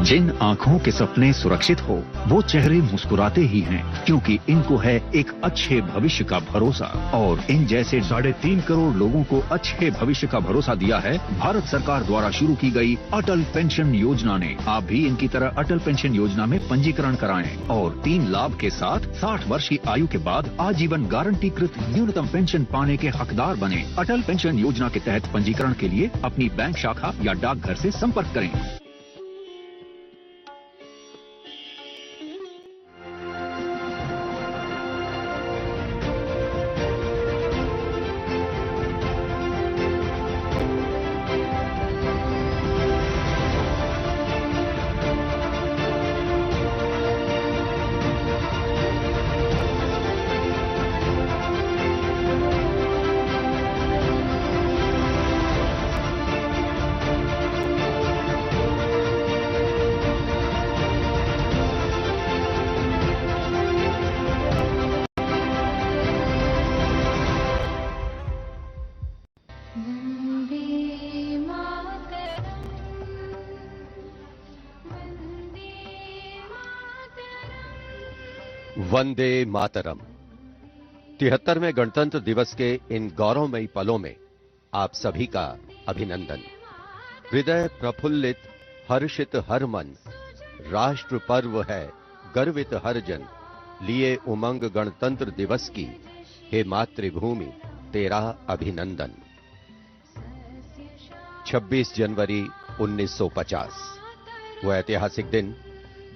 जिन आँखों के सपने सुरक्षित हो वो चेहरे मुस्कुराते ही हैं, क्योंकि इनको है एक अच्छे भविष्य का भरोसा। और इन जैसे 3.5 करोड़ लोगों को अच्छे भविष्य का भरोसा दिया है भारत सरकार द्वारा शुरू की गई अटल पेंशन योजना ने। आप भी इनकी तरह अटल पेंशन योजना में पंजीकरण कराएं और 3 लाभ के साथ 60 वर्ष की आयु के बाद आजीवन गारंटीकृत न्यूनतम पेंशन पाने के हकदार बने। अटल पेंशन योजना के तहत पंजीकरण के लिए अपनी बैंक शाखा या डाकघर से संपर्क करें। वंदे मातरम। 73वें गणतंत्र दिवस के इन गौरवमयी पलों में आप सभी का अभिनंदन। हृदय प्रफुल्लित हर्षित हर मन, राष्ट्र पर्व है गर्वित हर जन, लिए उमंग गणतंत्र दिवस की, हे मातृभूमि तेरा अभिनंदन। 26 जनवरी 1950 वो ऐतिहासिक दिन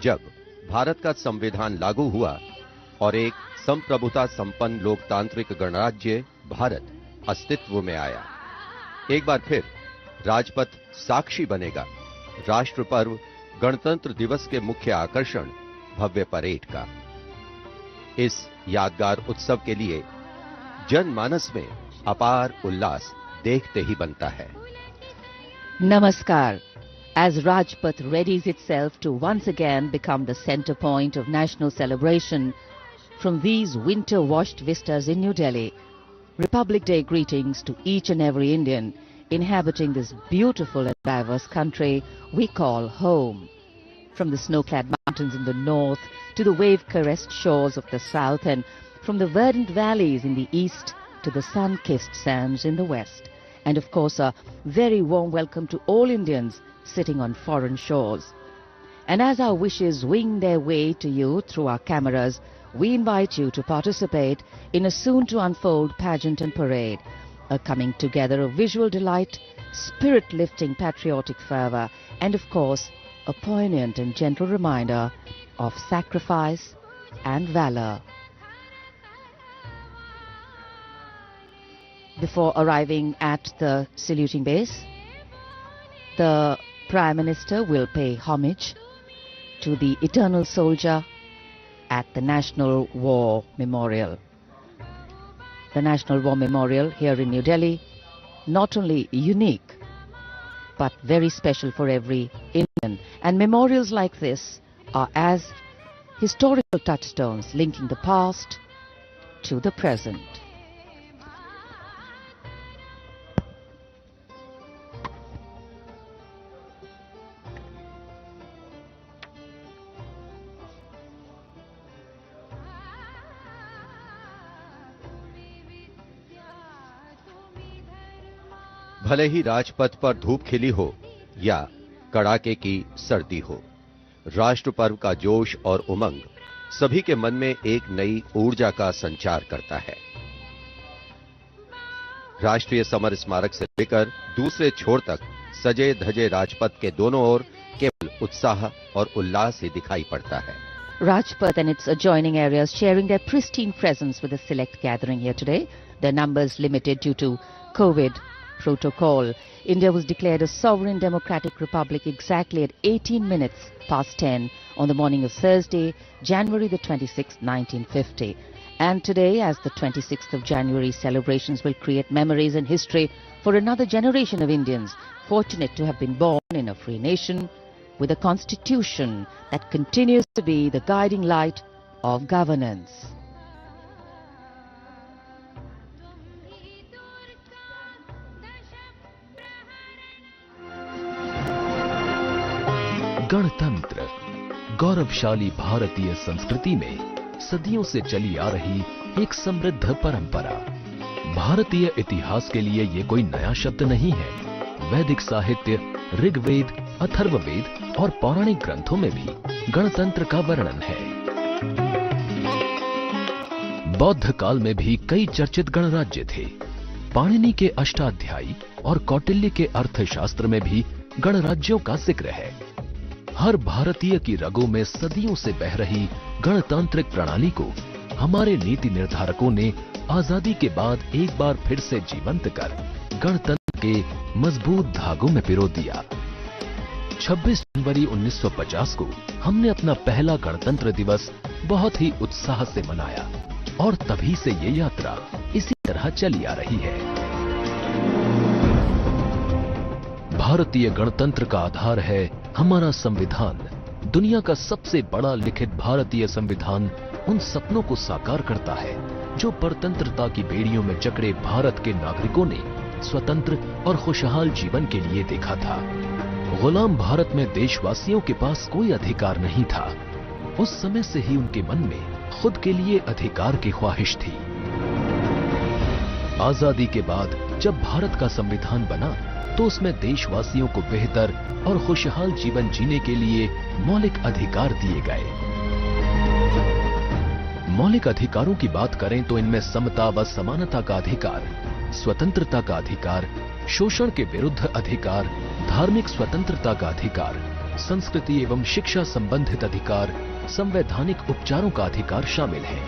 जब भारत का संविधान लागू हुआ और एक संप्रभुता संपन्न लोकतांत्रिक गणराज्य भारत अस्तित्व में आया। एक बार फिर राजपथ साक्षी बनेगा राष्ट्र पर्व गणतंत्र दिवस के मुख्य आकर्षण भव्य परेड का। इस यादगार उत्सव के लिए जनमानस में अपार उल्लास देखते ही बनता है। Namaskar. As Rajpath readies itself to once again become the center point of national celebration from these winter-washed vistas in New Delhi, Republic Day greetings to each and every Indian inhabiting this beautiful and diverse country we call home. From the snow-clad mountains in the north to the wave-caressed shores of the south, and from the verdant valleys in the east to the sun-kissed sands in the west. And of course, a very warm welcome to all Indians sitting on foreign shores. And as our wishes wing their way to you through our cameras, we invite you to participate in a soon-to-unfold pageant and parade, a coming together of visual delight, spirit-lifting patriotic fervor, and of course, a poignant and gentle reminder of sacrifice and valor. Before arriving at the saluting base, the Prime Minister will pay homage to the eternal soldier at the National War Memorial. The National War Memorial here in New Delhi, not only unique, but very special for every Indian. And memorials like this are as historical touchstones linking the past to the present. भले ही राजपथ पर धूप खिली हो या कड़ाके की सर्दी हो, राष्ट्र पर्व का जोश और उमंग सभी के मन में एक नई ऊर्जा का संचार करता है। राष्ट्रीय समर स्मारक से लेकर दूसरे छोर तक सजे धजे राजपथ के दोनों ओर केवल उत्साह और उल्लास ही दिखाई पड़ता है। Rajpath and its adjoining areas sharing their pristine presence with a select gathering here today. Their numbers limited due to COVID protocol. India was declared a sovereign democratic republic exactly at 18 minutes past 10 on the morning of Thursday, January the 26th, 1950. And today, as the 26th of January, celebrations will create memories and history for another generation of Indians fortunate to have been born in a free nation with a constitution that continues to be the guiding light of governance. गणतंत्र गौरवशाली भारतीय संस्कृति में सदियों से चली आ रही एक समृद्ध परंपरा। भारतीय इतिहास के लिए ये कोई नया शब्द नहीं है। वैदिक साहित्य, ऋग्वेद, अथर्ववेद और पौराणिक ग्रंथों में भी गणतंत्र का वर्णन है। बौद्ध काल में भी कई चर्चित गणराज्य थे। पाणिनि के अष्टाध्यायी और कौटिल्य के अर्थशास्त्र में भी गणराज्यों का जिक्र है। हर भारतीय की रगों में सदियों से बह रही गणतांत्रिक प्रणाली को हमारे नीति निर्धारकों ने आजादी के बाद एक बार फिर से जीवंत कर गणतंत्र के मजबूत धागों में पिरो दिया। 26 जनवरी 1950 को हमने अपना पहला गणतंत्र दिवस बहुत ही उत्साह से मनाया और तभी से ये यात्रा इसी तरह चली आ रही है। भारतीय गणतंत्र का आधार है हमारा संविधान। दुनिया का सबसे बड़ा लिखित भारतीय संविधान उन सपनों को साकार करता है जो परतंत्रता की बेड़ियों में जकड़े भारत के नागरिकों ने स्वतंत्र और खुशहाल जीवन के लिए देखा था। गुलाम भारत में देशवासियों के पास कोई अधिकार नहीं था। उस समय से ही उनके मन में खुद के लिए अधिकार की ख्वाहिश थी। आजादी के बाद जब भारत का संविधान बना तो उसमें देशवासियों को बेहतर और खुशहाल जीवन जीने के लिए मौलिक अधिकार दिए गए। मौलिक अधिकारों की बात करें तो इनमें समता व समानता का अधिकार, स्वतंत्रता का अधिकार, शोषण के विरुद्ध अधिकार, धार्मिक स्वतंत्रता का अधिकार, संस्कृति एवं शिक्षा संबंधित अधिकार, संवैधानिक उपचारों का अधिकार शामिल है।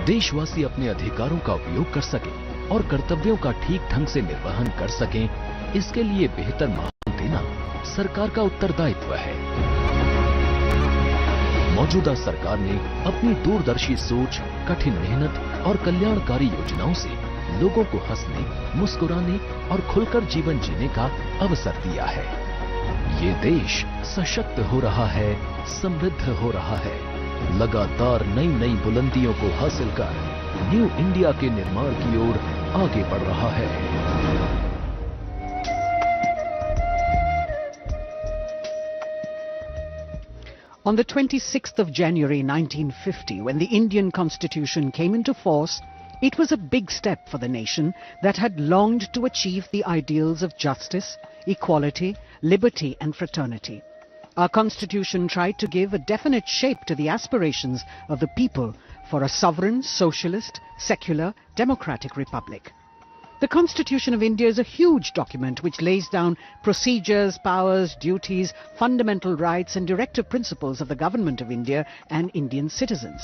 देशवासी अपने अधिकारों का उपयोग कर सके और कर्तव्यों का ठीक ढंग से निर्वहन कर सकें, इसके लिए बेहतर माहौल देना सरकार का उत्तरदायित्व है। मौजूदा सरकार ने अपनी दूरदर्शी सोच, कठिन मेहनत और कल्याणकारी योजनाओं से लोगों को हंसने, मुस्कुराने और खुलकर जीवन जीने का अवसर दिया है। ये देश सशक्त हो रहा है, समृद्ध हो रहा है, लगातार नई नई बुलंदियों को हासिल कर न्यू इंडिया के निर्माण की ओर आगे बढ़ रहा है। On the 26th of January 1950, when the Indian Constitution came into force, it was a big step for the nation that had longed to achieve the ideals of justice, equality, liberty and fraternity. Our Constitution tried to give a definite shape to the aspirations of the people for a sovereign, socialist, secular, democratic republic. The Constitution of India is a huge document which lays down procedures, powers, duties, fundamental rights and directive principles of the Government of India and Indian citizens.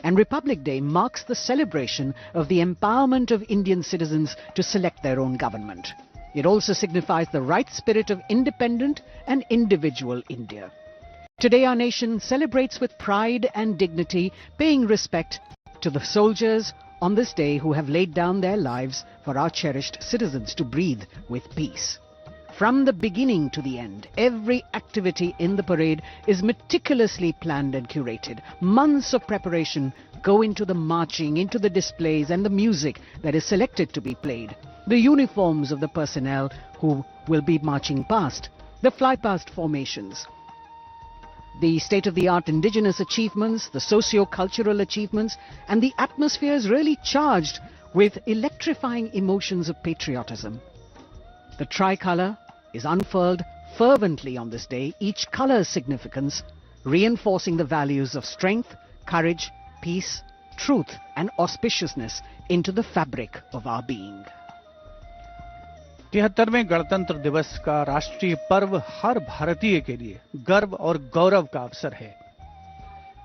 And Republic Day marks the celebration of the empowerment of Indian citizens to select their own government. It also signifies the right spirit of independent and individual India. Today our nation celebrates with pride and dignity, paying respect to the soldiers on this day who have laid down their lives for our cherished citizens to breathe with peace. From the beginning to the end, every activity in the parade is meticulously planned and curated. Months of preparation go into the marching, into the displays and the music that is selected to be played, the uniforms of the personnel who will be marching past, the fly-past formations, the state-of-the-art indigenous achievements, the socio-cultural achievements, and the atmosphere is really charged with electrifying emotions of patriotism. The tricolour is unfurled fervently on this day, each colour's significance reinforcing the values of strength, courage, peace, truth and auspiciousness into the fabric of our being. 73वें गणतंत्र दिवस का राष्ट्रीय पर्व हर भारतीय के लिए गर्व और गौरव का अवसर है।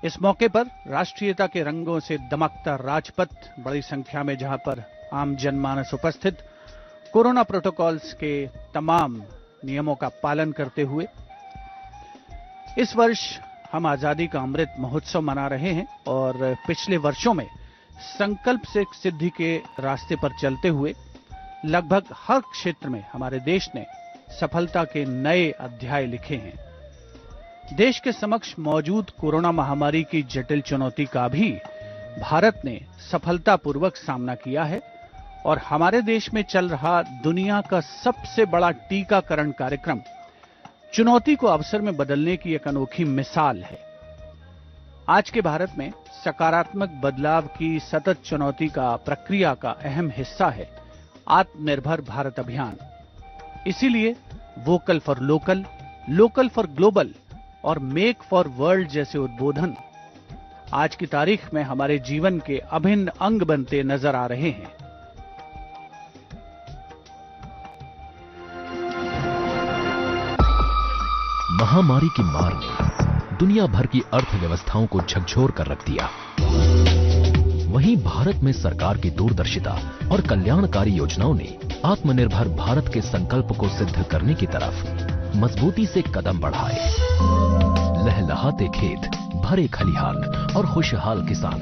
इस मौके पर राष्ट्रीयता के रंगों से दमकता राजपथ, बड़ी संख्या में जहां पर आम जनमानस उपस्थित, कोरोना प्रोटोकॉल्स के तमाम नियमों का पालन करते हुए इस वर्ष हम आजादी का अमृत महोत्सव मना रहे हैं और पिछले वर्षों में संकल्प से सिद्धि के रास्ते पर चलते हुए लगभग हर क्षेत्र में हमारे देश ने सफलता के नए अध्याय लिखे हैं। देश के समक्ष मौजूद कोरोना महामारी की जटिल चुनौती का भी भारत ने सफलतापूर्वक सामना किया है और हमारे देश में चल रहा दुनिया का सबसे बड़ा टीकाकरण कार्यक्रम चुनौती को अवसर में बदलने की एक अनोखी मिसाल है। आज के भारत में सकारात्मक बदलाव की सतत चुनौती का प्रक्रिया का अहम हिस्सा है आत्मनिर्भर भारत अभियान। इसीलिए vocal for local, local for global और मेक फॉर वर्ल्ड जैसे उद्बोधन आज की तारीख में हमारे जीवन के अभिन्न अंग बनते नजर आ रहे हैं। महामारी की मार ने दुनिया भर की अर्थव्यवस्थाओं को झकझोर कर रख दिया। वहीं भारत में सरकार की दूरदर्शिता और कल्याणकारी योजनाओं ने आत्मनिर्भर भारत के संकल्प को सिद्ध करने की तरफ मजबूती से कदम बढ़ाए। लहलहाते खेत, भरे खलिहान और खुशहाल किसान,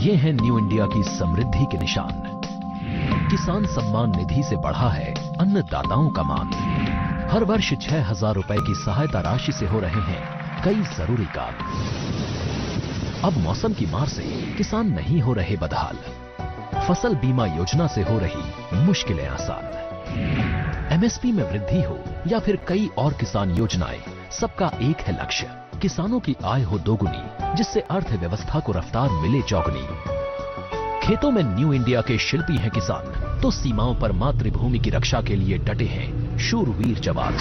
ये हैं न्यू इंडिया की समृद्धि के निशान। किसान सम्मान निधि से बढ़ा है अन्नदाताओं का मान। हर वर्ष 6,000 रुपए की सहायता राशि से हो रहे हैं कई जरूरी काम। अब मौसम की मार से किसान नहीं हो रहे बदहाल। फसल बीमा योजना से हो रही मुश्किलें आसान। एमएसपी में वृद्धि हो या फिर कई और किसान योजनाएं, सबका एक है लक्ष्य, किसानों की आय हो दोगुनी, जिससे अर्थव्यवस्था को रफ्तार मिले चौगुनी। खेतों में न्यू इंडिया के शिल्पी हैं किसान, तो सीमाओं पर मातृभूमि की रक्षा के लिए डटे हैं शूरवीर जवान।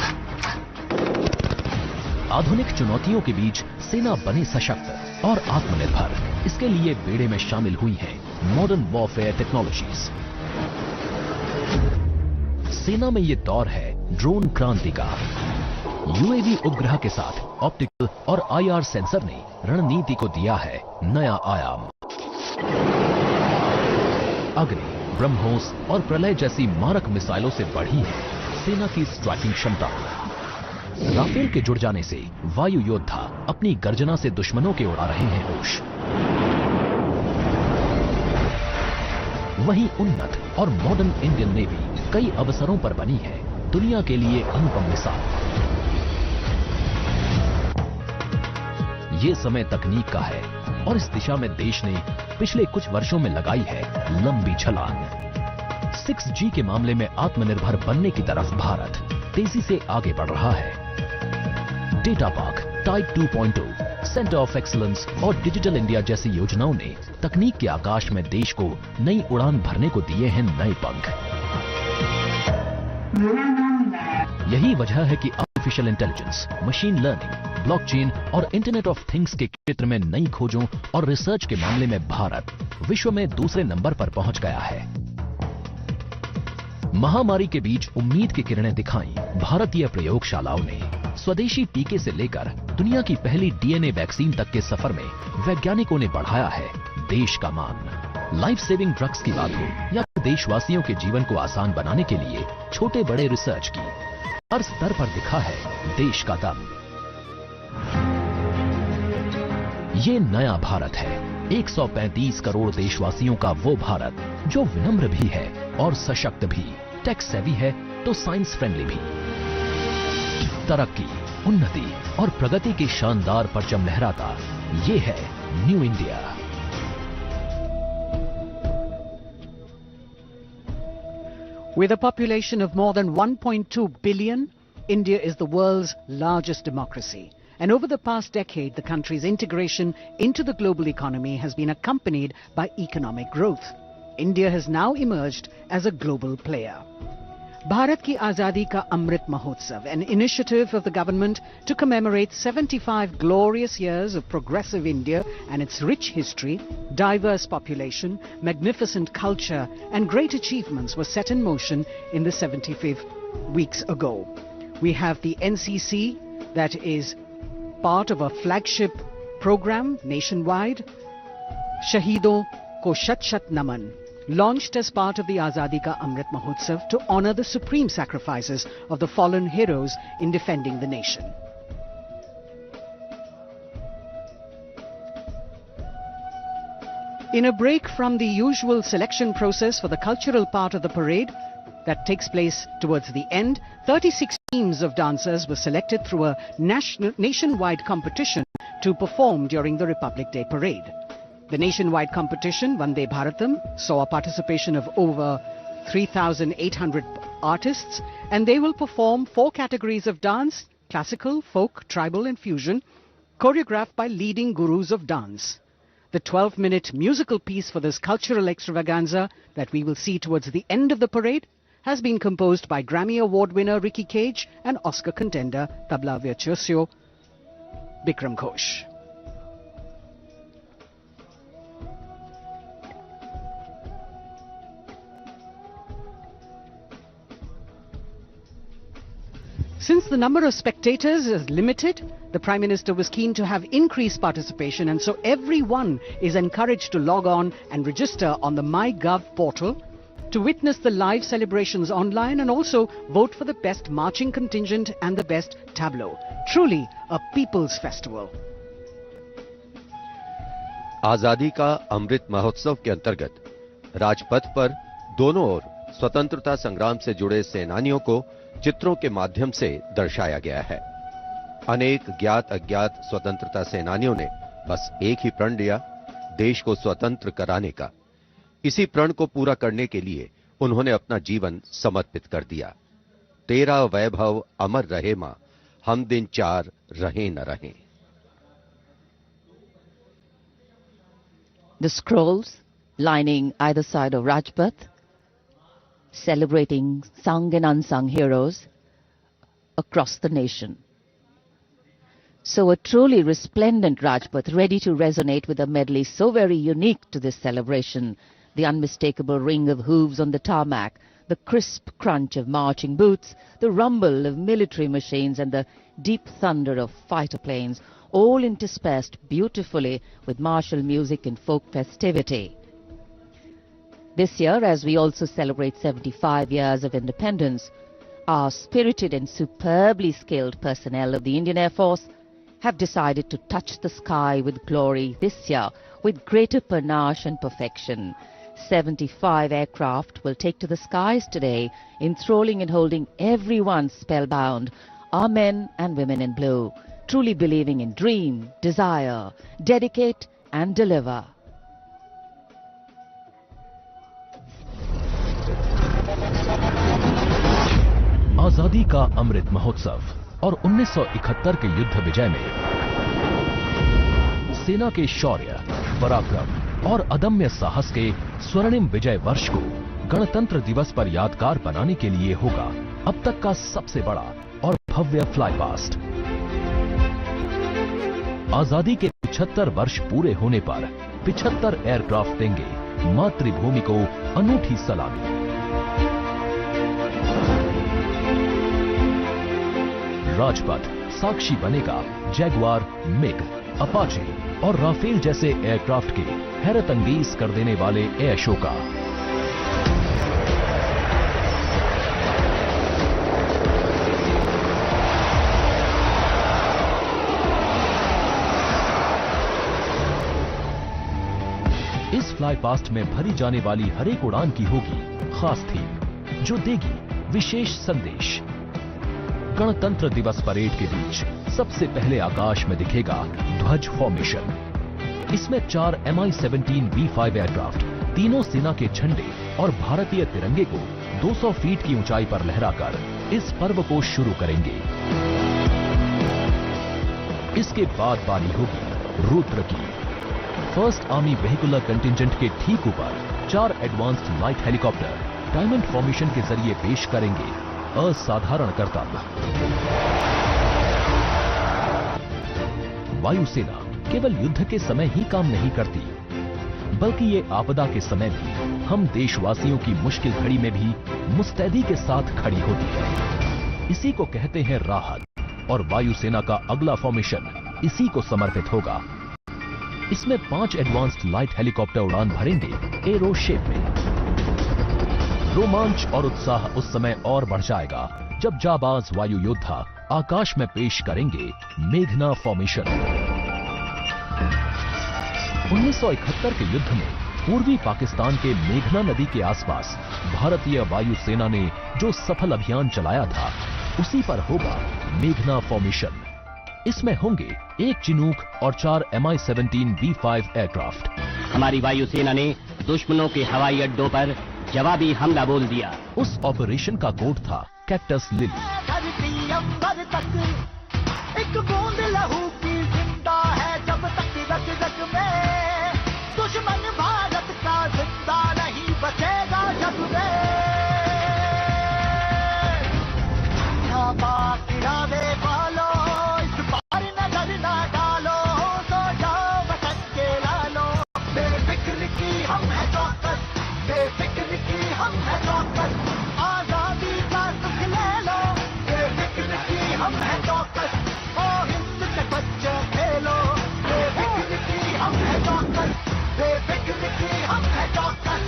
आधुनिक चुनौतियों के बीच सेना बने सशक्त और आत्मनिर्भर। इसके लिए बेड़े में शामिल हुई हैं मॉडर्न वॉरफेयर टेक्नोलॉजीज। सेना में ये दौर है ड्रोन क्रांति का। यूएवी उपग्रह के साथ ऑप्टिकल और आईआर सेंसर ने रणनीति को दिया है नया आयाम। अग्नि, ब्रह्मोस और प्रलय जैसी मारक मिसाइलों से बढ़ी है सेना की स्ट्राइकिंग क्षमता। राफेल के जुड़ जाने से वायु योद्धा अपनी गर्जना से दुश्मनों के उड़ा रहे हैं होश। वहीं उन्नत और मॉडर्न इंडियन नेवी कई अवसरों पर बनी है दुनिया के लिए अनुपम मिसाल। ये समय तकनीक का है और इस दिशा में देश ने पिछले कुछ वर्षों में लगाई है लंबी छलांग। 6G के मामले में आत्मनिर्भर बनने की तरफ भारत तेजी से आगे बढ़ रहा है। Data park, type 2.0, centre of excellence और डिजिटल इंडिया जैसी योजनाओं ने तकनीक के आकाश में देश को नई उड़ान भरने को दिए हैं नए पंख। यही वजह है कि artificial intelligence, machine learning, blockchain और इंटरनेट ऑफ थिंग्स के क्षेत्र में नई खोजों और रिसर्च के मामले में भारत विश्व में दूसरे नंबर पर पहुंच गया है। महामारी के बीच उम्मीद की किरणें दिखाई भारतीय प्रयोगशालाओं ने। स्वदेशी टीके से लेकर दुनिया की पहली डीएनए वैक्सीन तक के सफर में वैज्ञानिकों ने बढ़ाया है देश का मान। लाइफ सेविंग ड्रग्स की बात हो या देशवासियों के जीवन को आसान बनाने के लिए छोटे बड़े रिसर्च की, हर स्तर पर दिखा है देश का दम। ये नया भारत है, 135 करोड़ देशवासियों का वो भारत जो विनम्र भी है और सशक्त भी, टेक सेवी है तो साइंस फ्रेंडली भी। तरक्की, उन्नति और प्रगति की शानदार परचम लहराता ये है new India. With a population of more than 1.2 billion, India is the world's largest democracy. And over the past decade, the country's integration into the global economy has been accompanied by economic growth. India has now emerged as a global player. Bharat Ki Azadi Ka Amrit Mahotsav, an initiative of the government to commemorate 75 glorious years of progressive India and its rich history, diverse population, magnificent culture and great achievements were set in motion in the 75 weeks ago. We have the NCC, that is part of a flagship program nationwide, Shahidon Ko Shat Shat Naman, launched as part of the Azadi Ka Amrit Mahotsav to honor the supreme sacrifices of the fallen heroes in defending the nation. In a break from the usual selection process for the cultural part of the parade that takes place towards the end, 36 teams of dancers were selected through a nationwide competition to perform during the Republic Day parade. The nationwide competition, Vande Bharatam, saw a participation of over 3,800 artists, and they will perform 4 categories of dance: classical, folk, tribal and fusion, choreographed by leading gurus of dance. The 12-minute musical piece for this cultural extravaganza that we will see towards the end of the parade has been composed by Grammy Award winner Ricky Cage and Oscar contender tabla virtuoso Bikram Ghosh. Since the number of spectators is limited, the Prime Minister was keen to have increased participation, and so everyone is encouraged to log on and register on the MyGov portal to witness the live celebrations online and also vote for the best marching contingent and the best tableau. Truly a people's festival. आजादी का अमृत महोत्सव के अंतर्गत राजपथ पर दोनों ओर स्वतंत्रता संग्राम से जुड़े सेनानियों को चित्रों के माध्यम से दर्शाया गया है। अनेक ज्ञात अज्ञात स्वतंत्रता सेनानियों ने बस एक ही प्रण लिया, देश को स्वतंत्र कराने का। इसी प्रण को पूरा करने के लिए उन्होंने अपना जीवन समर्पित कर दिया। तेरा वैभव अमर रहे मां, हम दिन चार रहे न रहे। The scrolls lining either side of Rajpath, celebrating sung and unsung heroes across the nation. So a truly resplendent Rajpath, ready to resonate with a medley so very unique to this celebration. The unmistakable ring of hooves on the tarmac, the crisp crunch of marching boots, the rumble of military machines and the deep thunder of fighter planes, all interspersed beautifully with martial music and folk festivity. This year, as we also celebrate 75 years of independence, our spirited and superbly skilled personnel of the Indian Air Force have decided to touch the sky with glory this year with greater panache and perfection. 75 aircraft will take to the skies today, enthralling and holding everyone spellbound, our men and women in blue, truly believing in dream, desire, dedicate and deliver. आजादी का अमृत महोत्सव और 1971 के युद्ध विजय में सेना के शौर्य, पराक्रम और अदम्य साहस के स्वर्णिम विजय वर्ष को गणतंत्र दिवस पर यादगार बनाने के लिए होगा अब तक का सबसे बड़ा और भव्य फ्लाई पास्ट। आजादी के 75 वर्ष पूरे होने पर 75 एयरक्राफ्ट देंगे मातृभूमि को अनूठी सलामी। राजपथ साक्षी बनेगा जैगुआर, मिग, अपाचे और राफेल जैसे एयरक्राफ्ट के हैरत अंगेज कर देने वाले एयर शो का। इस फ्लाई पास्ट में भरी जाने वाली हर एक उड़ान की होगी खास थीम जो देगी विशेष संदेश। गणतंत्र दिवस परेड के बीच सबसे पहले आकाश में दिखेगा ध्वज फॉर्मेशन। इसमें 4 Mi-17 B5 एयरक्राफ्ट तीनों सेना के झंडे और भारतीय तिरंगे को 200 फीट की ऊंचाई पर लहराकर इस पर्व को शुरू करेंगे। इसके बाद बारी होगी रुद्र की। फर्स्ट आर्मी वेहिकुलर कंटिंजेंट के ठीक ऊपर 4 advanced light helicopter diamond formation के जरिए पेश करेंगे असाधारण करतब। वायुसेना केवल युद्ध के समय ही काम नहीं करती, बल्कि ये आपदा के समय भी हम देशवासियों की मुश्किल घड़ी में भी मुस्तैदी के साथ खड़ी होती है। इसी को कहते हैं राहत, और वायुसेना का अगला फॉर्मेशन इसी को समर्पित होगा। इसमें 5 एडवांस्ड लाइट हेलीकॉप्टर उड़ान भरेंगे एरो शेप में। रोमांच और उत्साह उस समय और बढ़ जाएगा जब जाबाज वायु योद्धा आकाश में पेश करेंगे मेघना फॉर्मेशन। 1971 के युद्ध में पूर्वी पाकिस्तान के मेघना नदी के आसपास भारतीय वायुसेना ने जो सफल अभियान चलाया था, उसी पर होगा मेघना फॉर्मेशन। इसमें होंगे 1 चिनूक और 4 Mi-17 B5 एयरक्राफ्ट। हमारी वायुसेना ने दुश्मनों के हवाई अड्डों पर जवाबी हमला बोल दिया। उस ऑपरेशन का कोड था कैक्टस लिली। एक बूंद लहू की जिंदा है जब तक रग रग में, दुश्मन भारत का जिंदा नहीं बचेगा जग में। नापाक इरादे वालों इस बार नजर ना डालो, सो जाओ वतन के लालो। बेफिक्र की हम है चौकस, बेफिक्र की हम है चौकस, आजादी का सुख ले लो। बेफिक्र की हम है चौकस, ओ हिंद के बच्चे खेलो। बेफिक्र की हम है चौकस, बेफिक्र की हम है चौकस।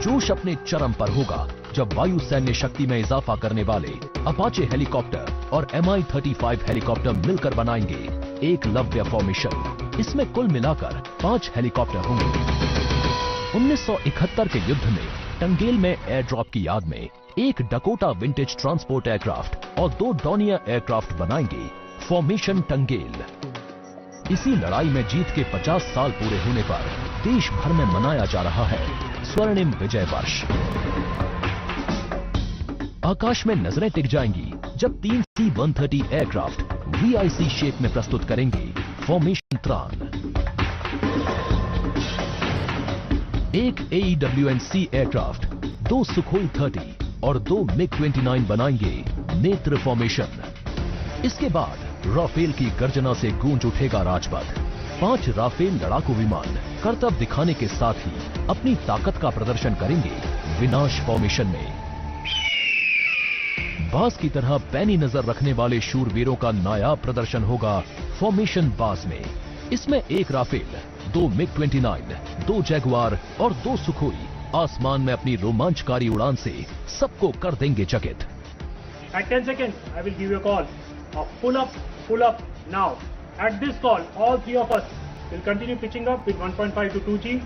जोश अपने चरम पर होगा जब वायु सैन्य शक्ति में इजाफा करने वाले अपाचे हेलीकॉप्टर और Mi-35 हेलीकॉप्टर मिलकर बनाएंगे एक लव्य फॉर्मेशन। इसमें कुल मिलाकर 5 हेलीकॉप्टर होंगे। 1971 के युद्ध में टंगेल में एयर ड्रॉप की याद में एक डकोटा विंटेज ट्रांसपोर्ट एयरक्राफ्ट और 2 डॉनियर एयरक्राफ्ट बनाएंगे फॉर्मेशन टंगेल। इसी लड़ाई में जीत के 50 साल पूरे होने पर देश भर में मनाया जा रहा है स्वर्णिम विजय वर्ष। आकाश में नजरें टिक जाएंगी जब 3 C-130 एयरक्राफ्ट VIC शेप में प्रस्तुत करेंगे फॉर्मेशन त्रान। एक AEWNC एयरक्राफ्ट, 2 सुखोई 30 और 2 MiG-29 बनाएंगे नेत्र फॉर्मेशन। इसके बाद राफेल की गर्जना से गूंज उठेगा राजपथ। 5 राफेल लड़ाकू विमान करतब दिखाने के साथ ही अपनी ताकत का प्रदर्शन करेंगे विनाश फॉर्मेशन में। बाज की तरह पैनी नजर रखने वाले शूरवीरों का नायाब प्रदर्शन होगा फॉर्मेशन बाज में। इसमें 1 राफेल, 2 MiG-29, 2 जैगुआर और 2 सुखोई आसमान में अपनी रोमांचकारी उड़ान से सबको कर देंगे चकित। At 10 seconds, I will give you a call of pull up now. At this call, all 3 of us will continue pitching up with 1.5 to 2G.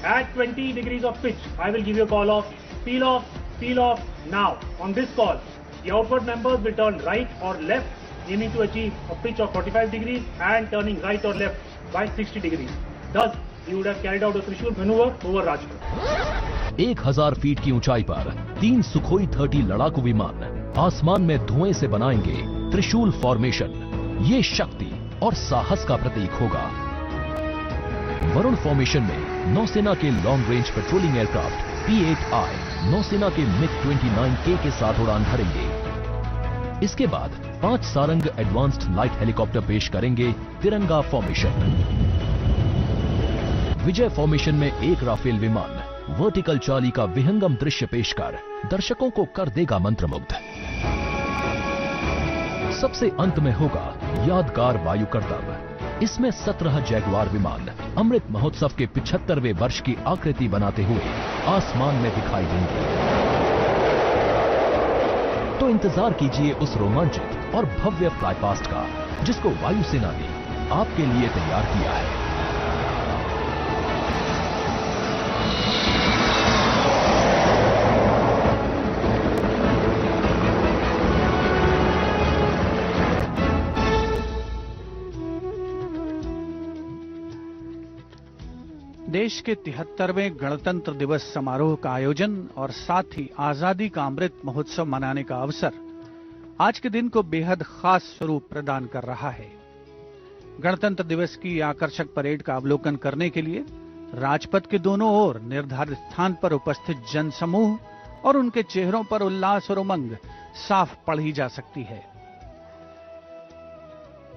At 20 degrees of pitch, I will give you a call of peel off now. On this call, the outward members will turn right or left, aiming to achieve a pitch of 45 degrees and turning right or left by 60 degrees. Thus, you would have carried out a Trishul maneuver over Rajput. 1000 feet की ऊंचाई पर 3 Sukhoi 30 लड़ाकू विमान आसमान में धुएं से बनाएंगे त्रिशूल फॉर्मेशन। ये शक्ति और साहस का प्रतीक होगा। वरुण फॉर्मेशन में नौसेना के long range patrolling aircraft P-8I नौसेना के MiG-29K के साथ उड़ान भरेंगे। इसके बाद 5 सारंग एडवांस्ड लाइट हेलीकॉप्टर पेश करेंगे तिरंगा फॉर्मेशन। विजय फॉर्मेशन में 1 राफेल विमान वर्टिकल चाली का विहंगम दृश्य पेश कर दर्शकों को कर देगा मंत्रमुग्ध। सबसे अंत में होगा यादगार वायु करतब। इसमें 17 जैगुआर विमान अमृत महोत्सव के 75वें वर्ष की आकृति बनाते हुए आसमान में दिखाई देंगे। तो इंतजार कीजिए उस रोमांचित और भव्य फ्लाईपास्ट का जिसको वायुसेना ने आपके लिए तैयार किया है। देश के 73वें गणतंत्र दिवस समारोह का आयोजन और साथ ही आजादी का अमृत महोत्सव मनाने का अवसर आज के दिन को बेहद खास स्वरूप प्रदान कर रहा है। गणतंत्र दिवस की आकर्षक परेड का अवलोकन करने के लिए राजपथ के दोनों ओर निर्धारित स्थान पर उपस्थित जनसमूह और उनके चेहरों पर उल्लास और उमंग साफ पढ़ी जा सकती है।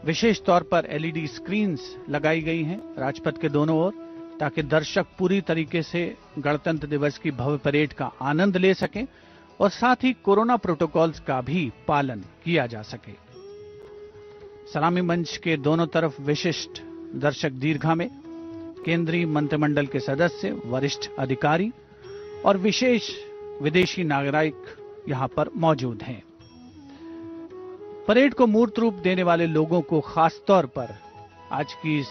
विशेष तौर पर LED स्क्रीन्स लगाई गई हैं राजपथ के दोनों ओर ताकि दर्शक पूरी तरीके से गणतंत्र दिवस की भव्य परेड का आनंद ले सकें और साथ ही कोरोना प्रोटोकॉल्स का भी पालन किया जा सके। सलामी मंच के दोनों तरफ विशिष्ट दर्शक दीर्घा में केंद्रीय मंत्रिमंडल के सदस्य, वरिष्ठ अधिकारी और विशेष विदेशी नागरिक यहां पर मौजूद हैं। परेड को मूर्त रूप देने वाले लोगों को खास तौर पर आज की इस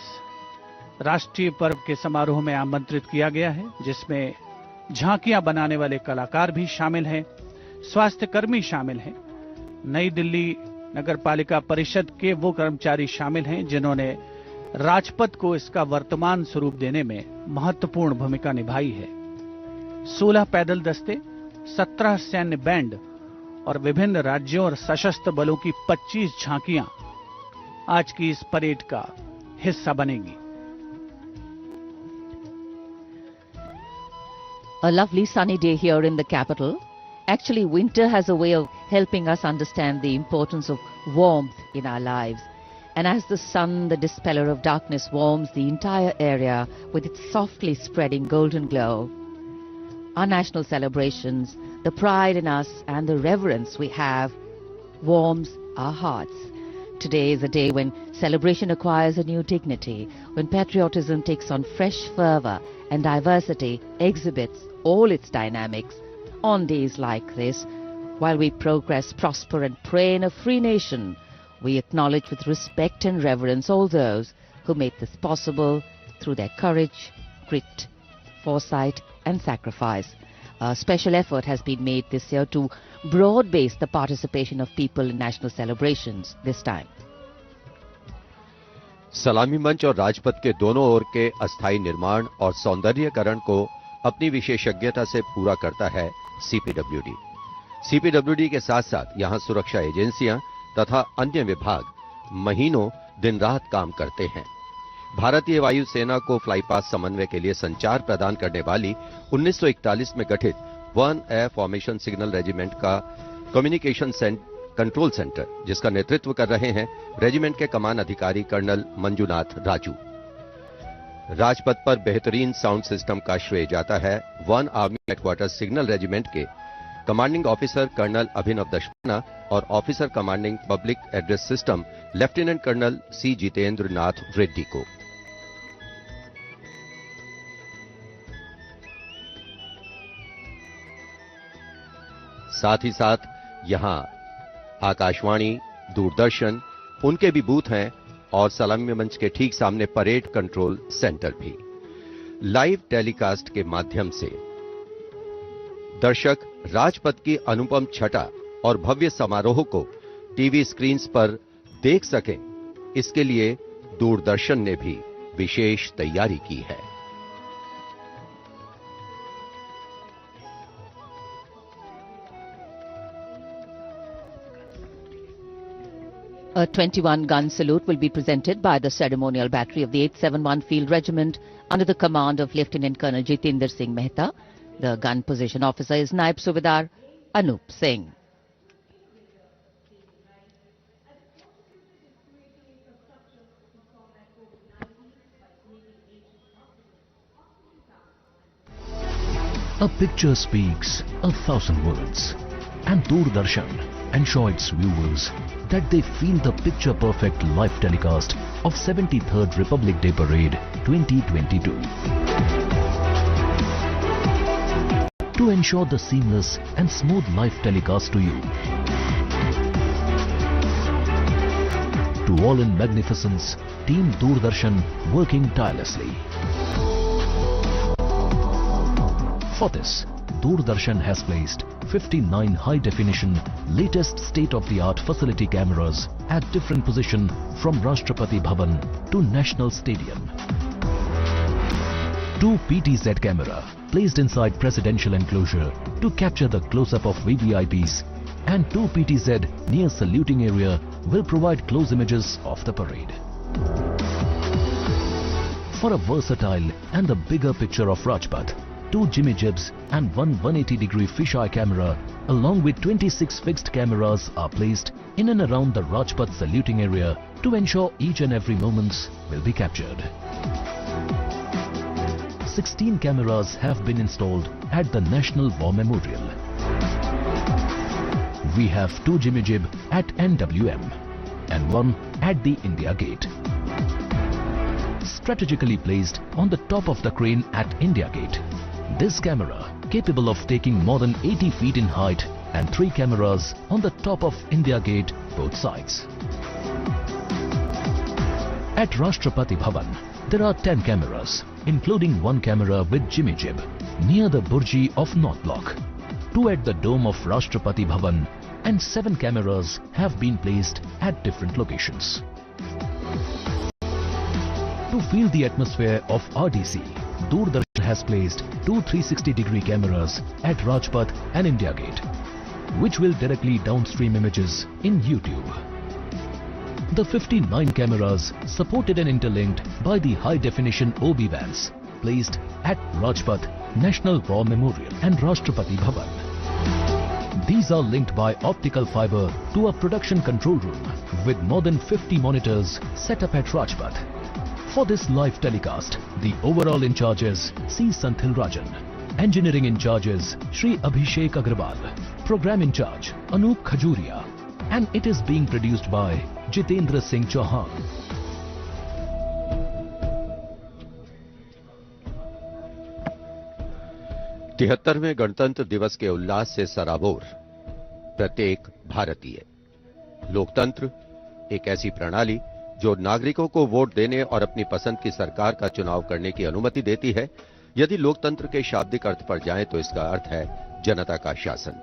राष्ट्रीय पर्व के समारोह में आमंत्रित किया गया है, जिसमें झांकियां बनाने वाले कलाकार भी शामिल हैं, स्वास्थ्य कर्मी शामिल हैं, नई दिल्ली नगर पालिका परिषद के वो कर्मचारी शामिल हैं जिन्होंने राजपथ को इसका वर्तमान स्वरूप देने में महत्वपूर्ण भूमिका निभाई है। 16 पैदल दस्ते, 17 सैन्य बैंड और विभिन्न राज्यों और सशस्त्र बलों की 25 झांकियां आज की इस परेड का हिस्सा बनेंगी। A lovely sunny day here in the capital. Actually, winter has a way of helping us understand the importance of warmth in our lives. And as the sun, the dispeller of darkness, warms the entire area with its softly spreading golden glow, our national celebrations, the pride in us and the reverence we have warms our hearts. Today is a day when celebration acquires a new dignity, when patriotism takes on fresh fervor and diversity exhibits all its dynamics. On days like this, while we progress, prosper and pray in a free nation, we acknowledge with respect and reverence all those who made this possible through their courage, grit, foresight and sacrifice. A special effort has been made this year to broad base the participation of people in national celebrations this time. सलामी मंच और राजपथ के दोनों ओर के अस्थायी निर्माण और सौंदर्यीकरण को अपनी विशेषज्ञता से पूरा करता है सीपीडब्ल्यूडी। सीपीडब्ल्यूडी के साथ साथ यहां सुरक्षा एजेंसियां तथा अन्य विभाग महीनों दिन रात काम करते हैं। भारतीय वायुसेना को फ्लाईपास समन्वय के लिए संचार प्रदान करने वाली 1941 में गठित 1 एयर फॉर्मेशन सिग्नल रेजिमेंट का कम्युनिकेशन कंट्रोल सेंटर, जिसका नेतृत्व कर रहे हैं रेजिमेंट के कमान अधिकारी कर्नल मंजुनाथ राजू। राजपथ पर बेहतरीन साउंड सिस्टम का श्रेय जाता है 1 आर्मी हेडक्वार्टर सिग्नल रेजिमेंट के commanding officer colonel Abhinav Dashpana और officer commanding public address system lieutenant colonel C Jitendra Nath Reddy को। साथ ही साथ यहां आकाशवाणी, दूरदर्शन, उनके भी बूथ हैं और सलामी मंच के ठीक सामने परेड कंट्रोल सेंटर भी। लाइव टेलीकास्ट के माध्यम से दर्शक राजपथ की अनुपम छटा और भव्य समारोह को टीवी स्क्रीन्स पर देख सकें, इसके लिए दूरदर्शन ने भी विशेष तैयारी की है। A 21-gun salute will be presented by the ceremonial battery of the 871 Field Regiment under the command of Lieutenant Colonel Jitendra Singh Mehta. The gun position officer is Naib Subedar Anup Singh. A picture speaks 1,000 words, and Doordarshan ensure its viewers that they feel the picture-perfect live telecast of 73rd Republic Day Parade 2022. To ensure the seamless and smooth live telecast to you, to all in magnificence, Team Doordarshan working tirelessly. For this, Doordarshan has placed 59 high-definition, latest state-of-the-art facility cameras at different positions from Rashtrapati Bhavan to National Stadium. 2 PTZ camera placed inside presidential enclosure to capture the close-up of VVIPs, and 2 PTZ near saluting area will provide close images of the parade. For a versatile and the bigger picture of Rajpath, 2 Jimmy Jibs and 1 180-degree fisheye camera along with 26 fixed cameras are placed in and around the Rajpath saluting area to ensure each and every moments will be captured. 16 cameras have been installed at the National War Memorial. We have 2 Jimmy Jib at NWM and 1 at the India Gate. Strategically placed on the top of the crane at India Gate, this camera, capable of taking more than 80 feet in height, and 3 cameras on the top of India Gate, both sides. At Rashtrapati Bhavan, there are 10 cameras, including 1 camera with Jimmy Jib, near the Burji of North Block, 2 at the dome of Rashtrapati Bhavan, and 7 cameras have been placed at different locations. To feel the atmosphere of RDC, Doordarshan has placed 2 360-degree cameras at Rajpath and India Gate, which will directly downstream images in YouTube. The 59 cameras, supported and interlinked by the high-definition OB vans, placed at Rajpath, National War Memorial and Rashtrapati Bhavan. These are linked by optical fiber to a production control room with more than 50 monitors set up at Rajpath. For this live telecast, the overall in charge is C. Santhil Rajan, engineering in charge is Shri Abhishek Agrawal, program in charge Anup Khajuria, and it is being produced by Jitendra Singh Chauhan. तिहत्तरवें गणतंत्र दिवस के उल्लास से सराबोर प्रत्येक भारतीय। लोकतंत्र एक ऐसी प्रणाली जो नागरिकों को वोट देने और अपनी पसंद की सरकार का चुनाव करने की अनुमति देती है। यदि लोकतंत्र के शाब्दिक अर्थ पर जाएं तो इसका अर्थ है जनता का शासन।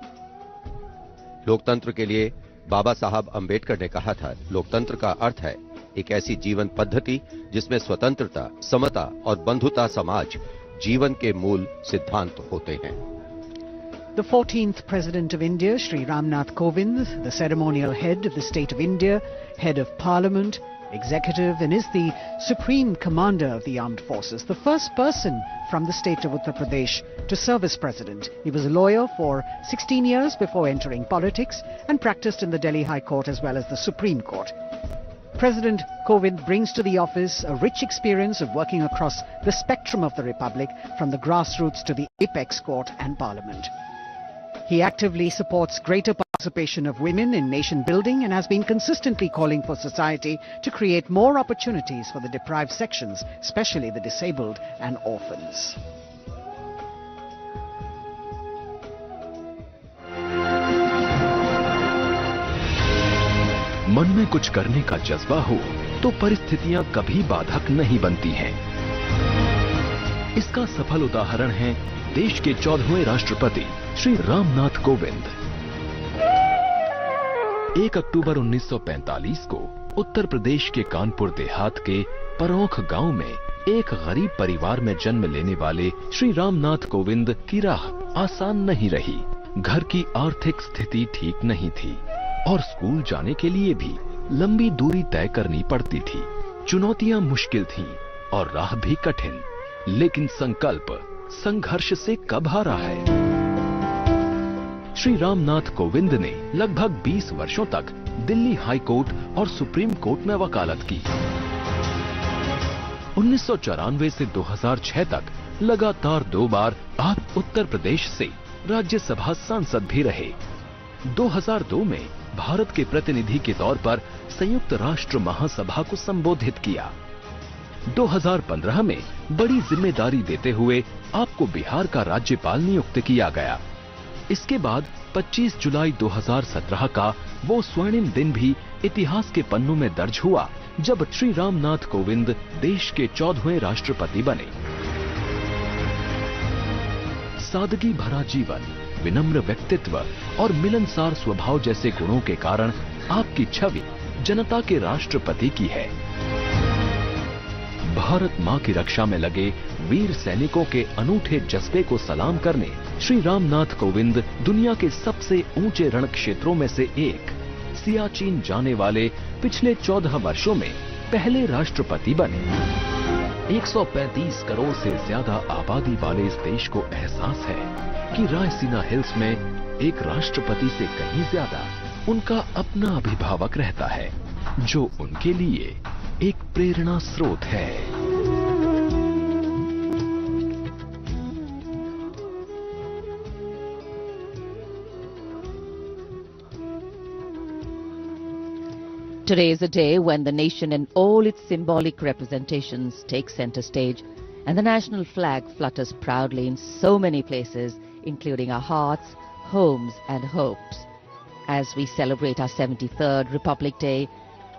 लोकतंत्र के लिए बाबा साहब अंबेडकर ने कहा था, लोकतंत्र का अर्थ है एक ऐसी जीवन पद्धति जिसमें स्वतंत्रता, समता और बंधुता समाज जीवन के मूल सिद्धांत होते हैं। The 14th President of India, Shri Ramnath Kovind, the ceremonial head of the State of India, head of Parliament, executive, and is the Supreme Commander of the Armed Forces, the first person from the state of Uttar Pradesh to serve as President. He was a lawyer for 16 years before entering politics and practiced in the Delhi High Court as well as the Supreme Court. President Kovind brings to the office a rich experience of working across the spectrum of the Republic, from the grassroots to the apex court and Parliament. He actively supports greater participation of women in nation building and has been consistently calling for society to create more opportunities for the deprived sections, especially the disabled and orphans. मन में कुछ करने का जज्बा हो तो परिस्थितियां कभी बाधक नहीं बनती हैं। इसका सफल उदाहरण है देश के 14वें राष्ट्रपति श्री रामनाथ कोविंद। 1 अक्टूबर 1945 को उत्तर प्रदेश के कानपुर देहात के परौख गांव में एक गरीब परिवार में जन्म लेने वाले श्री रामनाथ कोविंद की राह आसान नहीं रही। घर की आर्थिक स्थिति ठीक नहीं थी और स्कूल जाने के लिए भी लंबी दूरी तय करनी पड़ती थी। चुनौतियां मुश्किल थीं और राह भी कठिन, लेकिन संकल्प संघर्ष से कब हारा है। श्री रामनाथ कोविंद ने लगभग 20 वर्षों तक दिल्ली हाई कोर्ट और सुप्रीम कोर्ट में वकालत की। 1994 से 2006 तक लगातार 2 बार आप उत्तर प्रदेश से राज्यसभा सांसद भी रहे। 2002 में भारत के प्रतिनिधि के तौर पर संयुक्त राष्ट्र महासभा को संबोधित किया। 2015 में बड़ी जिम्मेदारी देते हुए आपको बिहार का राज्यपाल नियुक्त किया गया। इसके बाद 25 जुलाई 2017 का वो स्वर्णिम दिन भी इतिहास के पन्नों में दर्ज हुआ जब श्री रामनाथ कोविंद देश के 14वें राष्ट्रपति बने। सादगी भरा जीवन, विनम्र व्यक्तित्व और मिलनसार स्वभाव जैसे गुणों के कारण आपकी छवि जनता के राष्ट्रपति की है। भारत मां की रक्षा में लगे वीर सैनिकों के अनूठे जज्बे को सलाम करने श्री रामनाथ कोविंद दुनिया के सबसे ऊंचे रण क्षेत्रों में से एक सियाचिन जाने वाले पिछले 14 वर्षों में पहले राष्ट्रपति बने। 135 करोड़ से ज्यादा आबादी वाले इस देश को एहसास है कि रायसीना हिल्स में एक राष्ट्रपति से कहीं ज्यादा उनका अपना अभिभावक रहता है, जो उनके लिए एक प्रेरणा स्रोत है। Today is a day when the nation and all its symbolic representations take center stage, and the national flag flutters proudly in so many places, including our hearts, homes and hopes. As we celebrate our 73rd Republic Day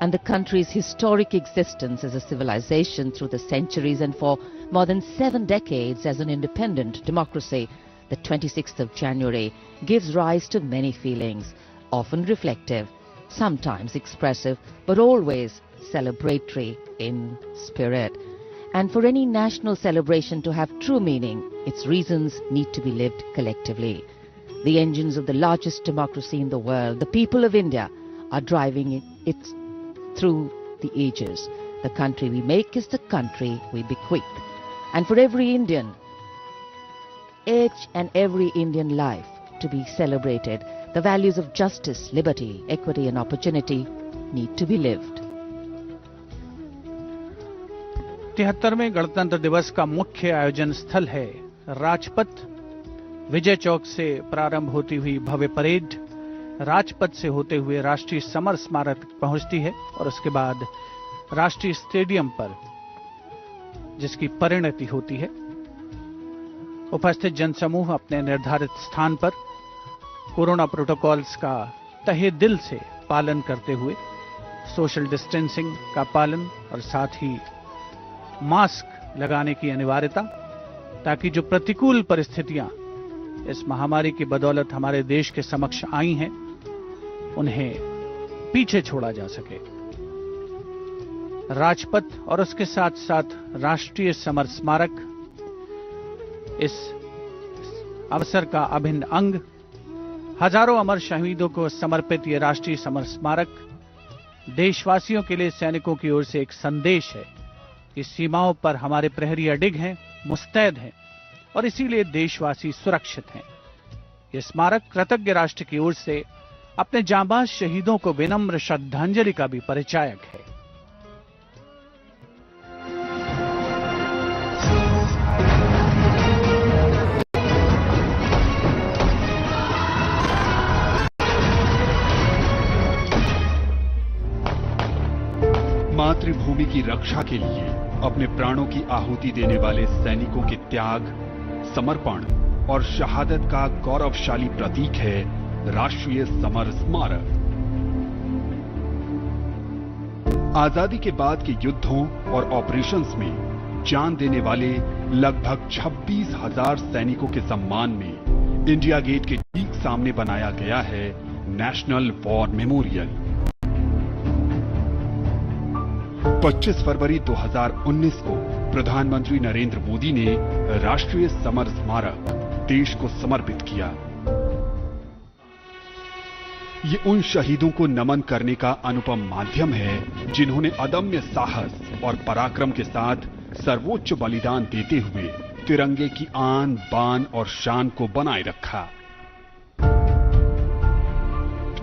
and the country's historic existence as a civilization through the centuries and for more than 7 decades as an independent democracy, the 26th of January gives rise to many feelings, often reflective, sometimes expressive, but always celebratory in spirit. And for any national celebration to have true meaning, its reasons need to be lived collectively. The engines of the largest democracy in the world, the people of India, are driving its through the ages. The country we make is the country we bequeath. And for every Indian, each and every Indian life to be celebrated, the values of justice, liberty, equity and opportunity need to be lived. 73वें गणतंत्र दिवस का मुख्य आयोजन स्थल है राजपथ। विजय चौक से प्रारंभ होती हुई भव्य परेड राजपथ से होते हुए राष्ट्रीय समर स्मारक पहुंचती है और उसके बाद राष्ट्रीय स्टेडियम पर जिसकी परिणति होती है। उपस्थित जनसमूह अपने निर्धारित स्थान पर कोरोना प्रोटोकॉल्स का तहे दिल से पालन करते हुए सोशल डिस्टेंसिंग का पालन और साथ ही मास्क लगाने की अनिवार्यता, ताकि जो प्रतिकूल परिस्थितियां इस महामारी की बदौलत हमारे देश के समक्ष आई हैं उन्हें पीछे छोड़ा जा सके। राजपथ और उसके साथ साथ राष्ट्रीय समर स्मारक इस अवसर का अभिन्न अंग। हजारों अमर शहीदों को समर्पित ये राष्ट्रीय समर स्मारक देशवासियों के लिए सैनिकों की ओर से एक संदेश है कि सीमाओं पर हमारे प्रहरी अडिग हैं, मुस्तैद हैं और इसीलिए देशवासी सुरक्षित हैं। यह स्मारक कृतज्ञ राष्ट्र की ओर से अपने जांबाज शहीदों को विनम्र श्रद्धांजलि का भी परिचायक है। मातृभूमि की रक्षा के लिए अपने प्राणों की आहुति देने वाले सैनिकों के त्याग, समर्पण और शहादत का गौरवशाली प्रतीक है राष्ट्रीय समर स्मारक। आजादी के बाद के युद्धों और ऑपरेशंस में जान देने वाले लगभग 26,000 सैनिकों के सम्मान में इंडिया गेट के ठीक सामने बनाया गया है नेशनल वॉर मेमोरियल। 25 फरवरी 2019 को प्रधानमंत्री नरेंद्र मोदी ने राष्ट्रीय समर स्मारक देश को समर्पित किया। ये उन शहीदों को नमन करने का अनुपम माध्यम है जिन्होंने अदम्य साहस और पराक्रम के साथ सर्वोच्च बलिदान देते हुए तिरंगे की आन, बान और शान को बनाए रखा।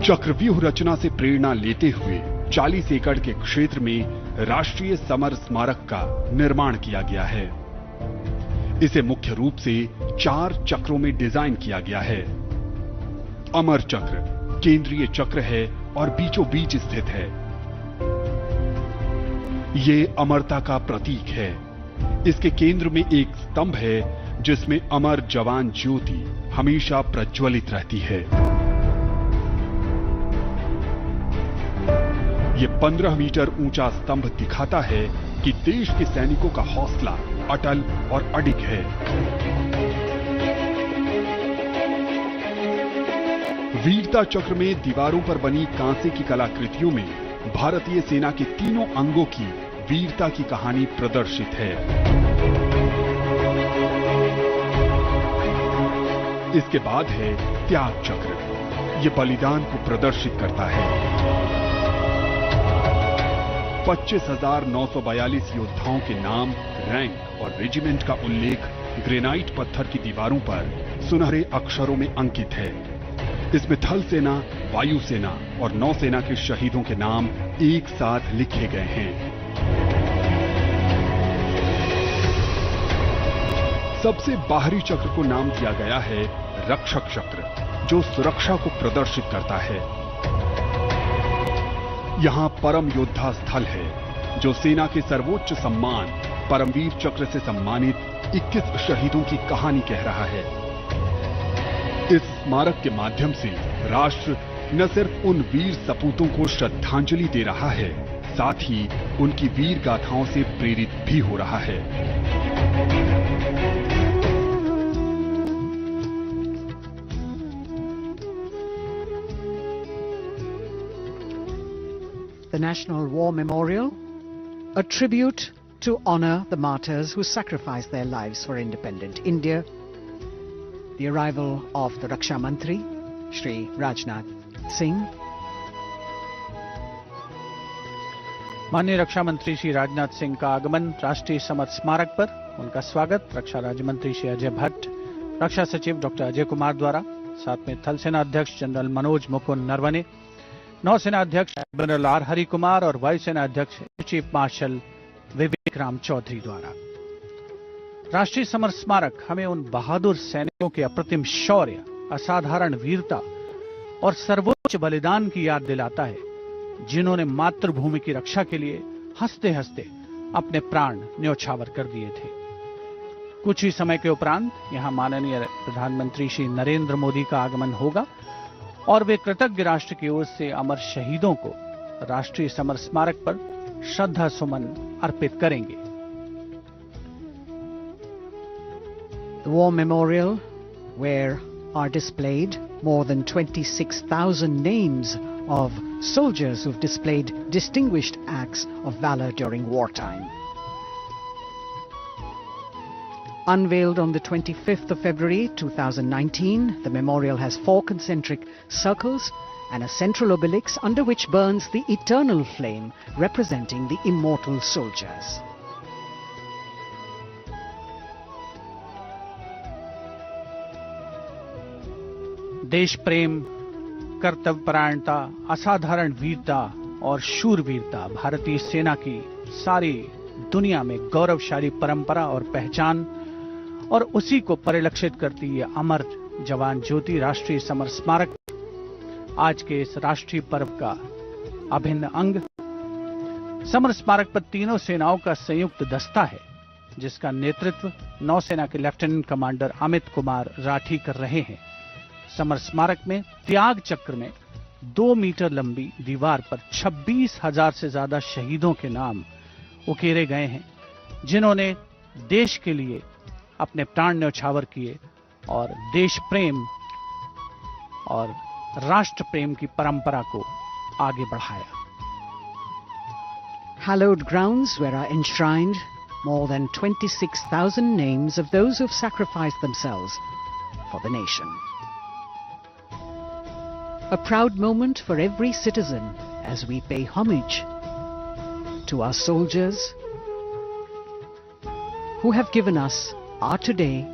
चक्रव्यूह रचना से प्रेरणा लेते हुए 40 एकड़ के क्षेत्र में राष्ट्रीय समर स्मारक का निर्माण किया गया है। इसे मुख्य रूप से 4 चक्रों में डिजाइन किया गया है। अमर चक्र केंद्रीय चक्र है और बीचों बीच स्थित है। ये अमरता का प्रतीक है। इसके केंद्र में एक स्तंभ है जिसमें अमर जवान ज्योति हमेशा प्रज्वलित रहती है। ये 15 मीटर ऊंचा स्तंभ दिखाता है कि देश के सैनिकों का हौसला अटल और अडिग है। वीरता चक्र में दीवारों पर बनी कांसे की कलाकृतियों में भारतीय सेना के तीनों अंगों की वीरता की कहानी प्रदर्शित है। इसके बाद है त्याग चक्र। ये बलिदान को प्रदर्शित करता है। 25,942 योद्धाओं के नाम, रैंक और रेजिमेंट का उल्लेख ग्रेनाइट पत्थर की दीवारों पर सुनहरे अक्षरों में अंकित है। इसमें थल सेना, वायुसेना और नौसेना के शहीदों के नाम एक साथ लिखे गए हैं। सबसे बाहरी चक्र को नाम दिया गया है रक्षक चक्र, जो सुरक्षा को प्रदर्शित करता है। यहां परम योद्धा स्थल है जो सेना के सर्वोच्च सम्मान परमवीर चक्र से सम्मानित 21 शहीदों की कहानी कह रहा है। इस स्मारक के माध्यम से राष्ट्र न सिर्फ उन वीर सपूतों को श्रद्धांजलि दे रहा है, साथ ही उनकी वीर गाथाओं से प्रेरित भी हो रहा है। The National War Memorial, a tribute to honor the martyrs who sacrificed their lives for independent India. The arrival of the Raksha Mantri, Shri Rajnath Singh. माननीय रक्षा मंत्री श्री राजनाथ सिंह का आगमन राष्ट्रीय समर स्मारक पर, उनका स्वागत रक्षा राज्य मंत्री श्री अजय भट्ट, रक्षा सचिव डॉक्टर अजय कुमार द्वारा, साथ में थल सेना अध्यक्ष जनरल मनोज मुकुंद नरवणे, नौसेना अध्यक्ष एडमिरल आर हरि कुमार और वायुसेना अध्यक्ष चीफ मार्शल विवेक राम चौधरी द्वारा। राष्ट्रीय समर स्मारक हमें उन बहादुर सैनिकों के अप्रतिम शौर्य, असाधारण वीरता और सर्वोच्च बलिदान की याद दिलाता है, जिन्होंने मातृभूमि की रक्षा के लिए हंसते हंसते अपने प्राण न्योछावर कर दिए थे। कुछ ही समय के उपरांत यहां माननीय प्रधानमंत्री श्री नरेंद्र मोदी का आगमन होगा और वे कृतज्ञ राष्ट्र की ओर से अमर शहीदों को राष्ट्रीय समर स्मारक पर श्रद्धा सुमन अर्पित करेंगे। The War Memorial, where are displayed more than 26,000 names of soldiers who've displayed distinguished acts of valor during wartime. Unveiled on the 25th of February 2019, the memorial has 4 concentric circles and a central obelix under which burns the eternal flame representing the immortal soldiers. देश प्रेम, कर्तव्यपरायणता, असाधारण वीरता और शूरवीरता भारतीय सेना की सारी दुनिया में गौरवशाली परंपरा और पहचान, और उसी को परिलक्षित करती ये अमर जवान ज्योति राष्ट्रीय समर स्मारक आज के इस राष्ट्रीय पर्व का अभिन्न अंग। समर स्मारक पर तीनों सेनाओं का संयुक्त दस्ता है, जिसका नेतृत्व नौसेना के लेफ्टिनेंट कमांडर अमित कुमार राठी कर रहे हैं। समर स्मारक में त्याग चक्र में 2 मीटर लंबी दीवार पर 26,000 से ज्यादा शहीदों के नाम उकेरे गए हैं, जिन्होंने देश के लिए अपने प्राण न्यौछावर किए और देश प्रेम और राष्ट्र प्रेम की परंपरा को आगे बढ़ाया। Hallowed grounds where are enshrined more than 26,000 names of those who've sacrificed themselves for the nation. A proud moment for every citizen as we pay homage to our soldiers who have given us our today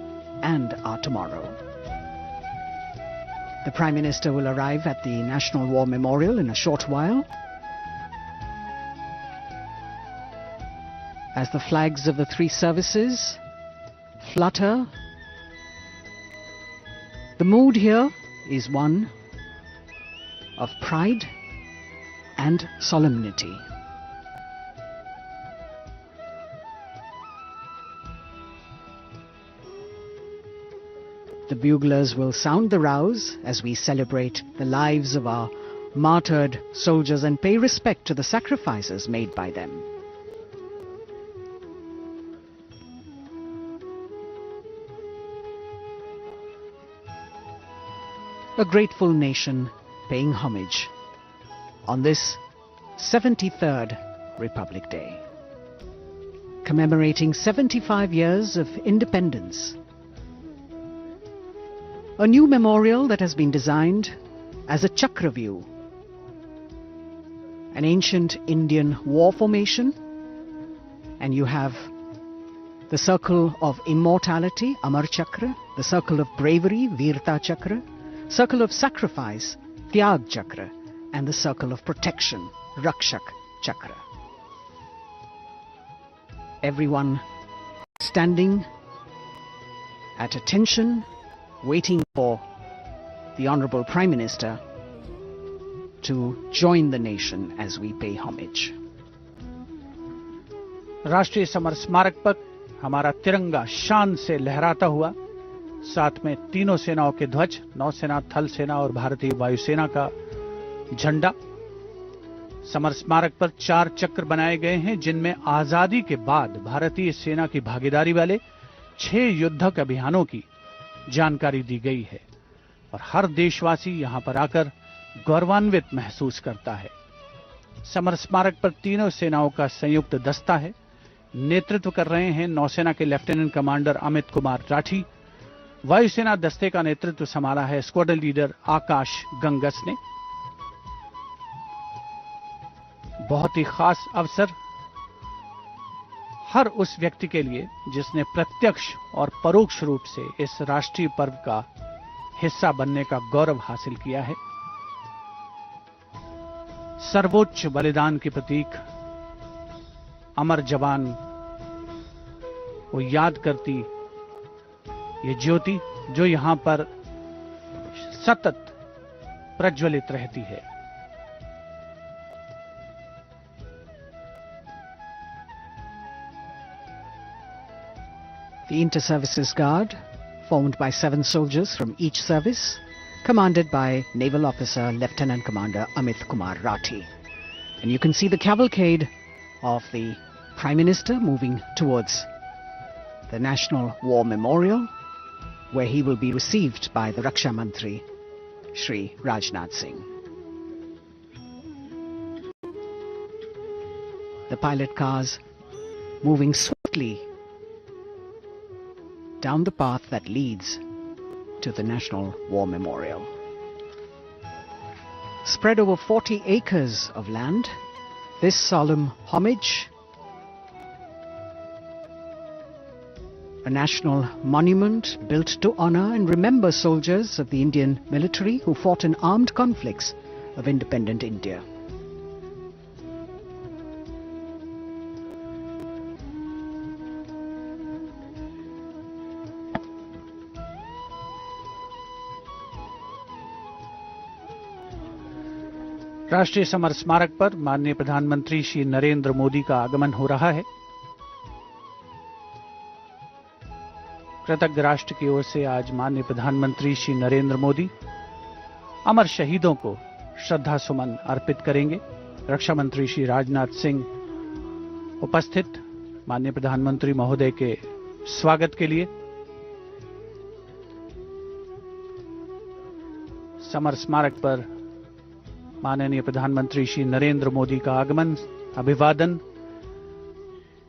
and our tomorrow. The Prime Minister will arrive at the National War Memorial in a short while as the flags of the 3 services flutter. The mood here is one of pride and solemnity. The buglers will sound the rouse as we celebrate the lives of our martyred soldiers and pay respect to the sacrifices made by them. A grateful nation paying homage on this 73rd Republic Day, commemorating 75 years of independence. A new memorial that has been designed as a chakra view, an ancient Indian war formation, and you have the circle of immortality, Amar Chakra, the circle of bravery, Veerta Chakra, circle of sacrifice, Tyag Chakra, and the circle of protection, Rakshak Chakra. Everyone standing at attention, waiting for the Honorable Prime Minister to join the nation as we pay homage. राष्ट्रीय summer स्मारक पर हमारा तिरंगा शान से लहराता हुआ, साथ में तीनों सेनाओं के ध्वज, नौसेना, थल सेना और भारतीय वायुसेना का झंडा। समर स्मारक पर 4 चक्र बनाए गए हैं, जिनमें आजादी के बाद भारतीय सेना की भागीदारी वाले 6 युद्धक अभियानों की जानकारी दी गई है और हर देशवासी यहां पर आकर गौरवान्वित महसूस करता है। समर स्मारक पर तीनों सेनाओं का संयुक्त दस्ता है। नेतृत्व कर रहे हैं नौसेना के लेफ्टिनेंट कमांडर अमित कुमार राठी। वायुसेना दस्ते का नेतृत्व संभाला है स्क्वाड्रन लीडर आकाश गंगस ने। बहुत ही खास अवसर हर उस व्यक्ति के लिए जिसने प्रत्यक्ष और परोक्ष रूप से इस राष्ट्रीय पर्व का हिस्सा बनने का गौरव हासिल किया है। सर्वोच्च बलिदान के प्रतीक अमर जवान को याद करती ये ज्योति जो यहां पर सतत प्रज्वलित रहती है। The Inter-Services Guard, formed by 7 soldiers from each service, commanded by Naval Officer Lieutenant Commander Amit Kumar Rathi. And you can see the cavalcade of the Prime Minister moving towards the National War Memorial, where he will be received by the Raksha Mantri, Shri Rajnath Singh. The pilot cars moving swiftly down the path that leads to the National War Memorial. Spread over 40 acres of land, this solemn homage, a national monument built to honor and remember soldiers of the Indian military who fought in armed conflicts of independent India. राष्ट्रीय summer स्मारक पर माननीय प्रधानमंत्री श्री नरेंद्र मोदी का आगमन हो रहा है। कृतज्ञ राष्ट्र की ओर से आज माननीय प्रधानमंत्री श्री नरेंद्र मोदी अमर शहीदों को श्रद्धा सुमन अर्पित करेंगे। रक्षा मंत्री श्री राजनाथ सिंह उपस्थित माननीय प्रधानमंत्री महोदय के स्वागत के लिए समर स्मारक पर माननीय प्रधानमंत्री श्री नरेंद्र मोदी का आगमन, अभिवादन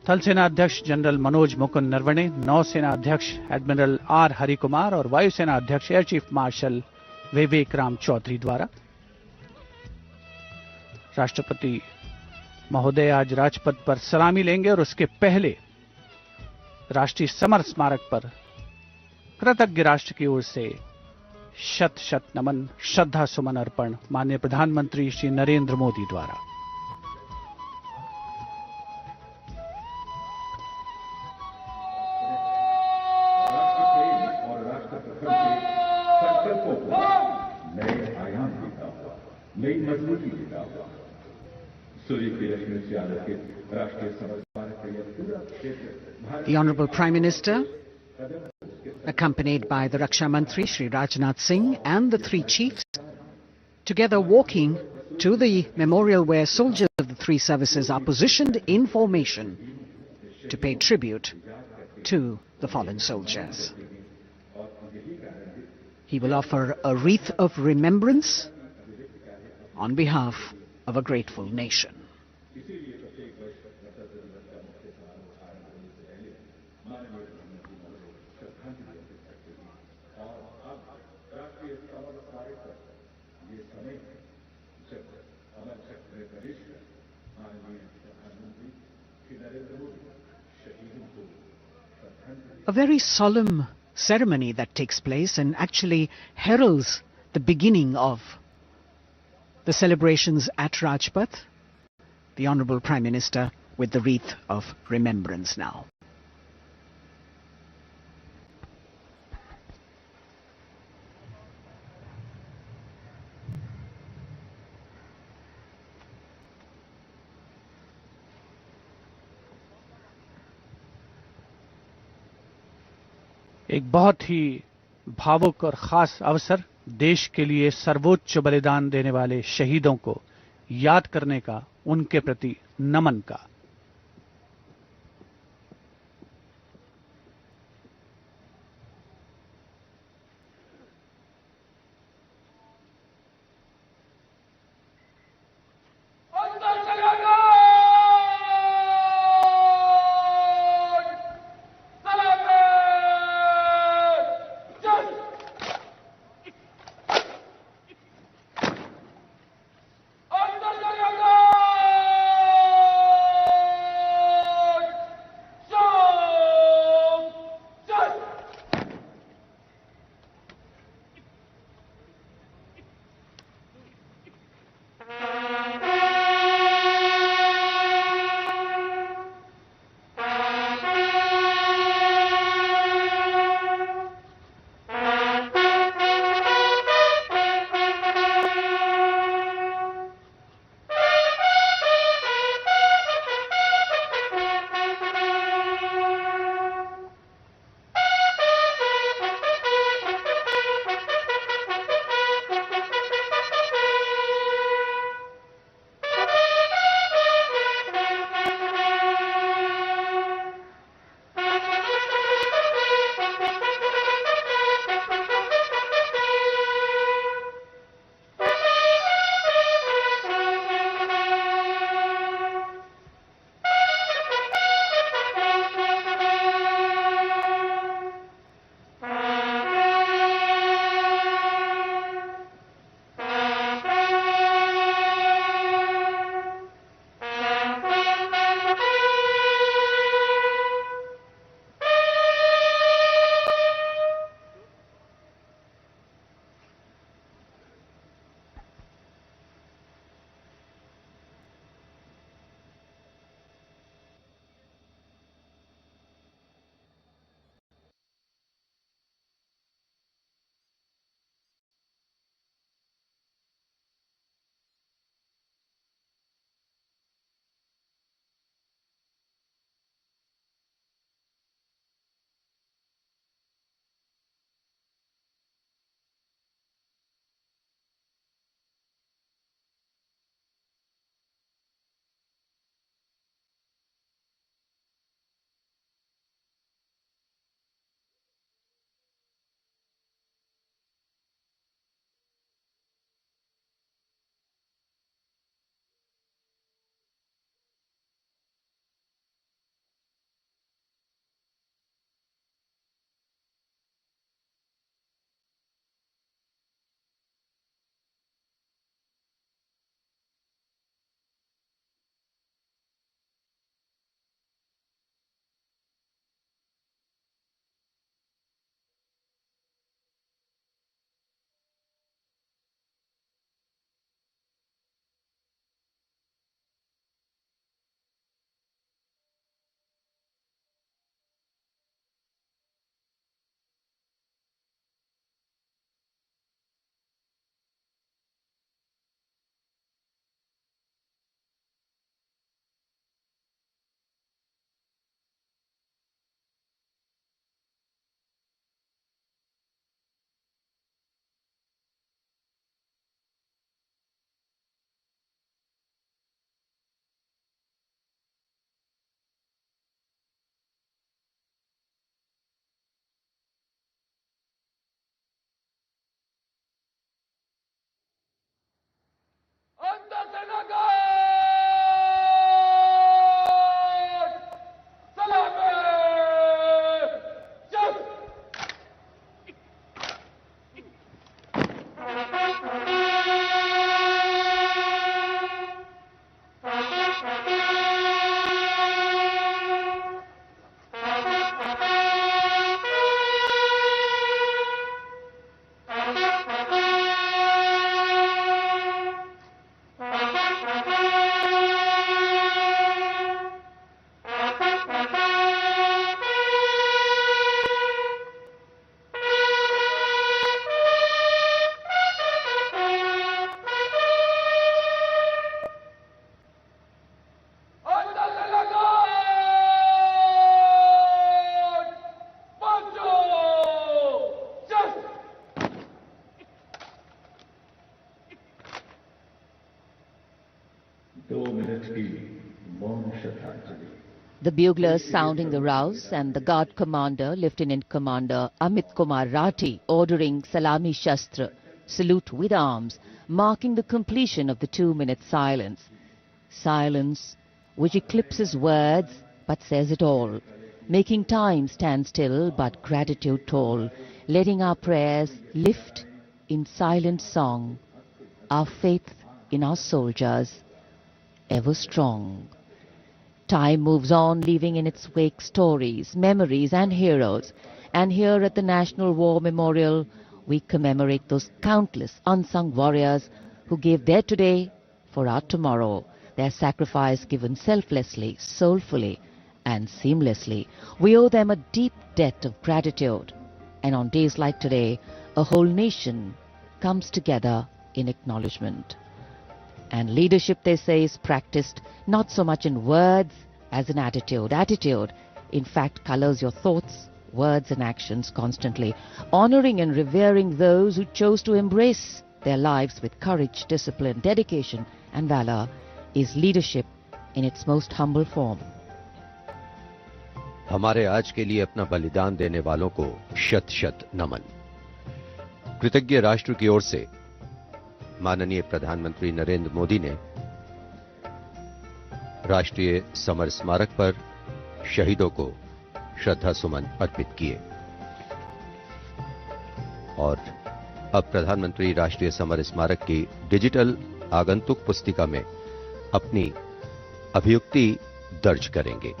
थल सेना अध्यक्ष जनरल मनोज मुकुंद नरवणे, नौसेना अध्यक्ष एडमिरल आर हरिकुमार और वायुसेना अध्यक्ष एयर चीफ मार्शल विवेक राम चौधरी द्वारा। राष्ट्रपति महोदय आज राजपथ पर सलामी लेंगे और उसके पहले राष्ट्रीय समर स्मारक पर कृतज्ञ राष्ट्र की ओर से शत शत नमन, श्रद्धा सुमन अर्पण माननीय प्रधानमंत्री श्री नरेंद्र मोदी द्वारा। और राष्ट्र प्रथम के संकल्पों को नए आयाम देता हुआ, नई मजबूती देता हुआ सूर्य की रश्मि से आलोकित राष्ट्रीय समर स्मारक का यह पूरा क्षेत्र। The Honorable Prime Minister, accompanied by the Raksha Mantri Shri Rajnath Singh and the 3 chiefs, together walking to the memorial where soldiers of the 3 services are positioned in formation to pay tribute to the fallen soldiers. He will offer a wreath of remembrance on behalf of a grateful nation. A very solemn ceremony that takes place and actually heralds the beginning of the celebrations at Rajpath. The Honorable Prime Minister with the wreath of remembrance now. एक बहुत ही भावुक और खास अवसर, देश के लिए सर्वोच्च बलिदान देने वाले शहीदों को याद करने का, उनके प्रति नमन का। 2 मिनट की मौन श्रद्धांजलि। The buglers sounding the rouse and the guard commander, Lieutenant Commander Amit Kumar Rathi, ordering Salami Shastra, salute with arms, marking the completion of the 2-minute silence. Silence which eclipses words but says it all, making time stand still but gratitude toll, letting our prayers lift in silent song, our faith in our soldiers ever strong. Time moves on, leaving in its wake stories, memories and heroes. And here at the National War Memorial, we commemorate those countless unsung warriors who gave their today for our tomorrow, their sacrifice given selflessly, soulfully and seamlessly. We owe them a deep debt of gratitude. And on days like today, a whole nation comes together in acknowledgement. And leadership, they say, is practiced not so much in words as in attitude. Attitude, in fact, colors your thoughts, words and actions constantly. Honoring and revering those who chose to embrace their lives with courage, discipline, dedication and valor is leadership in its most humble form. हमारे आज के लिए अपना बलिदान देने वालों को शत शत नमन। कृतज्ञ राष्ट्र की ओर से माननीय प्रधानमंत्री नरेंद्र मोदी ने राष्ट्रीय समर स्मारक पर शहीदों को श्रद्धा सुमन अर्पित किए और अब प्रधानमंत्री राष्ट्रीय समर स्मारक की डिजिटल आगंतुक पुस्तिका में अपनी अभियुक्ति दर्ज करेंगे।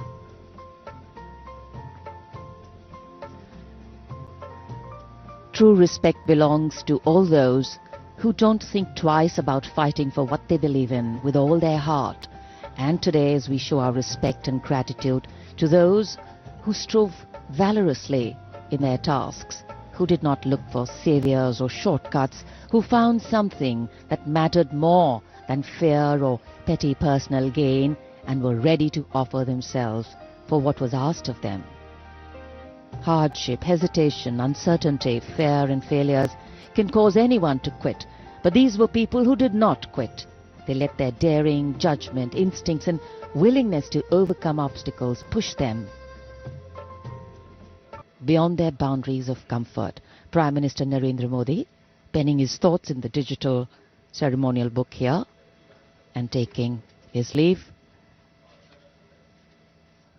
True respect belongs to all those who don't think twice about fighting for what they believe in with all their heart. And today, as we show our respect and gratitude to those who strove valorously in their tasks, who did not look for saviors or shortcuts, who found something that mattered more than fear or petty personal gain and were ready to offer themselves for what was asked of them. Hardship, hesitation, uncertainty, fear and failures can cause anyone to quit. But these were people who did not quit. They let their daring, judgment, instincts and willingness to overcome obstacles push them beyond their boundaries of comfort. Prime Minister Narendra Modi penning his thoughts in the digital ceremonial book here and taking his leave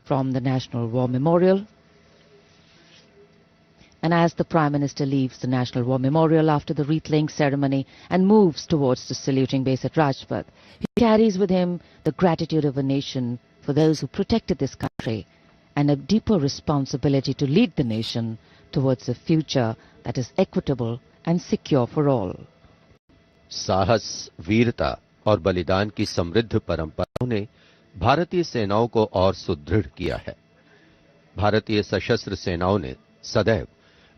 from the National War Memorial. And as the Prime Minister leaves the National War Memorial after the wreath-laying ceremony and moves towards the saluting base at Rajpath, he carries with him the gratitude of a nation for those who protected this country and a deeper responsibility to lead the nation towards a future that is equitable and secure for all. साहस, वीरता और बलिदान की समृद्ध परंपराओं ने भारतीय सेनाओं को और सुदृढ़ किया है। भारतीय सशस्त्र सेनाओं ने सदैव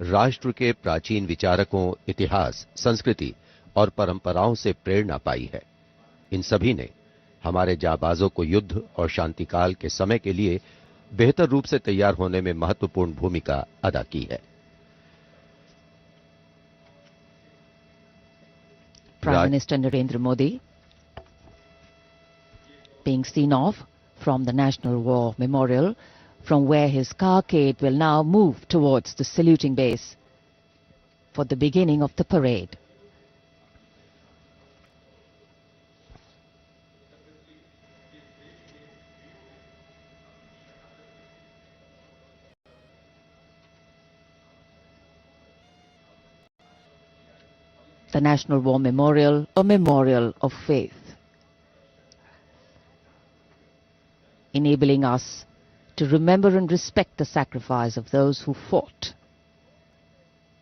राष्ट्र के प्राचीन विचारकों, इतिहास, संस्कृति और परंपराओं से प्रेरणा पाई है। इन सभी ने हमारे जाबाजों को युद्ध और शांतिकाल के समय के लिए बेहतर रूप से तैयार होने में महत्वपूर्ण भूमिका अदा की है। Prime Minister Narendra Modi being seen off from the National War Memorial, from where his carcade will now move towards the saluting base for the beginning of the parade. The National War Memorial, a memorial of faith, enabling us to remember and respect the sacrifice of those who fought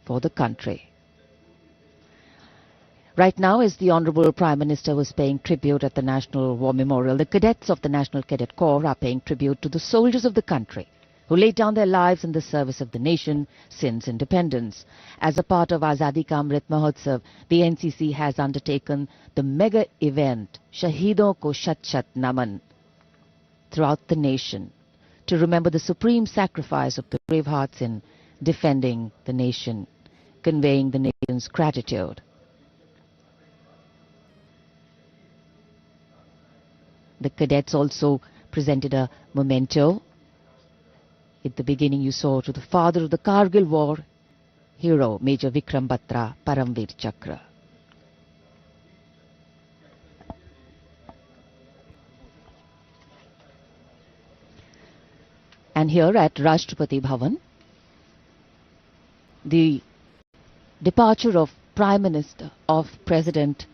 for the country. Right now, as the Honorable Prime Minister was paying tribute at the National War Memorial, the cadets of the National Cadet Corps are paying tribute to the soldiers of the country who laid down their lives in the service of the nation since independence. As a part of Azadi Ka Amrit Mahotsav, the NCC has undertaken the mega event Shahidon Ko Shat Shat Naman throughout the nation to remember the supreme sacrifice of the brave hearts in defending the nation, conveying the nation's gratitude. The cadets also presented a memento. At the beginning you saw to the father of the Kargil war, hero Major Vikram Batra, Paramveer Chakra. And here at Rashtrapati Bhavan, the departure of Prime Minister of President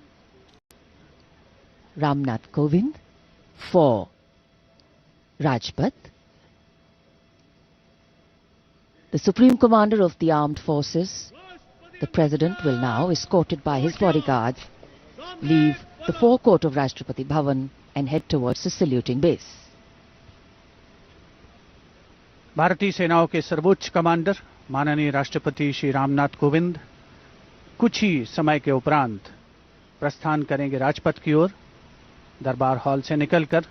Ramnath Kovind for Rajpath. The Supreme Commander of the Armed Forces, the President, will now, escorted by his bodyguards, leave the forecourt of Rashtrapati Bhavan and head towards the saluting base. भारतीय सेनाओं के सर्वोच्च commander माननीय राष्ट्रपति श्री रामनाथ कोविंद कुछ ही समय के उपरांत प्रस्थान करेंगे राजपथ की ओर। दरबार हॉल से निकलकर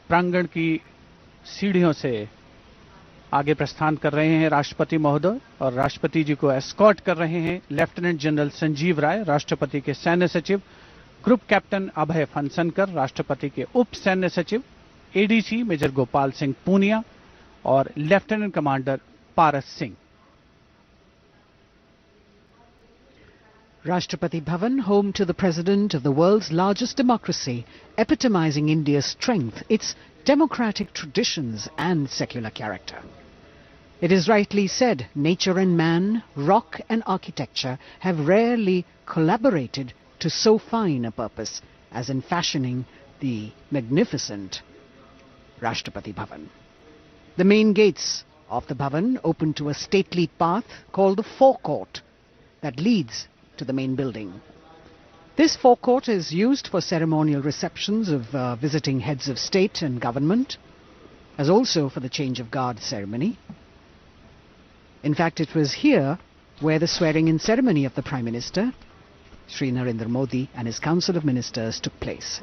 प्रांगण की सीढ़ियों से आगे प्रस्थान कर रहे हैं राष्ट्रपति महोदय, और राष्ट्रपति जी को एस्कॉर्ट कर रहे हैं लेफ्टिनेंट जनरल संजीव राय, राष्ट्रपति के सैन्य सचिव, ग्रुप कैप्टन अभय फनसनकर, राष्ट्रपति के उप सैन्य सचिव एडीसी मेजर गोपाल सिंह पूनिया और lieutenant commander Paras Singh. Rashtrapati Bhavan, home to the President of the world's largest democracy, epitomizing India's strength, its democratic traditions and secular character. It is rightly said, nature and man, rock and architecture have rarely collaborated to so fine a purpose as in fashioning the magnificent Rashtrapati Bhavan. The main gates of the Bhavan open to a stately path called the Forecourt that leads to the main building. This forecourt is used for ceremonial receptions of visiting heads of state and government, as also for the change of guard ceremony. In fact, it was here where the swearing-in ceremony of the Prime Minister, Shri Narendra Modi, and his Council of Ministers took place.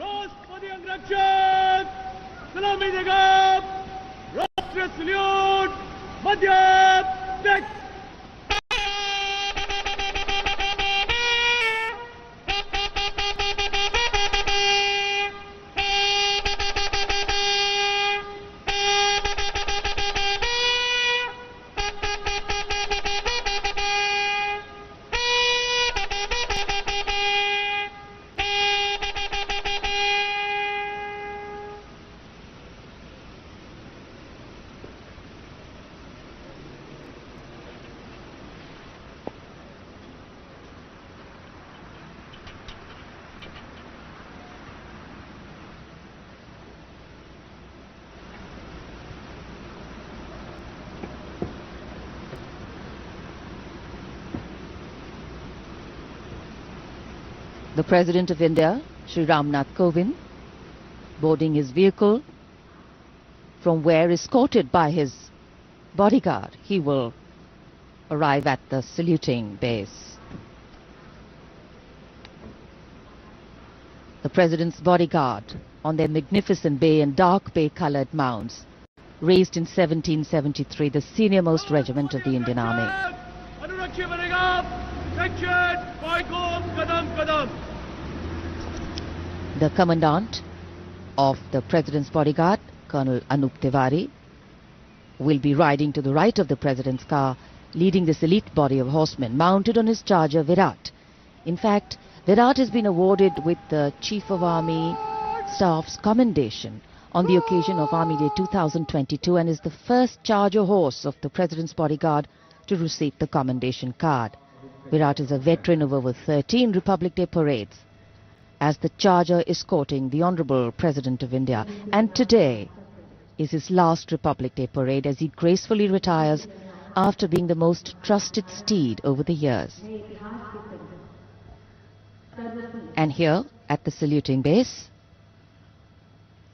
The President of India, Shri Ramnath Kovind, boarding his vehicle, from where, escorted by his bodyguard, he will arrive at the saluting base. The President's bodyguard, on their magnificent bay and dark bay-coloured mounts, raised in 1773, the senior-most regiment of the Indian Army. The Commandant of the President's bodyguard, Colonel Anup Tiwari, will be riding to the right of the President's car, leading this elite body of horsemen mounted on his charger Virat. In fact, Virat has been awarded with the Chief of Army Staff's commendation on the occasion of Army Day 2022 and is the first charger horse of the President's bodyguard to receive the commendation card. Virat is a veteran of over 13 Republic Day parades as the charger escorting the Honourable President of India, and today is his last Republic Day parade as he gracefully retires after being the most trusted steed over the years. And here at the saluting base,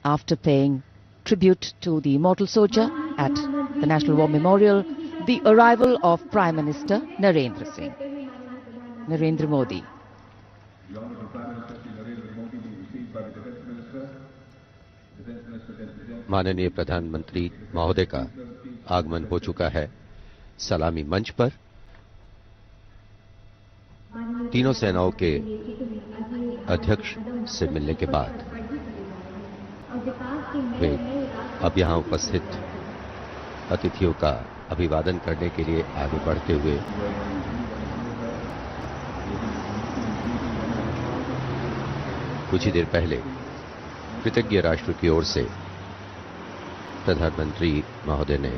after paying tribute to the immortal soldier at the National War Memorial, the arrival of Prime Minister Narendra Modi. माननीय प्रधानमंत्री महोदय का आगमन हो चुका है सलामी मंच पर। तीनों सेनाओं के अध्यक्ष से मिलने के बाद वे अब यहां उपस्थित अतिथियों का अभिवादन करने के लिए आगे बढ़ते हुए कुछ ही देर पहले कृतज्ञ राष्ट्र की ओर से प्रधानमंत्री महोदय ने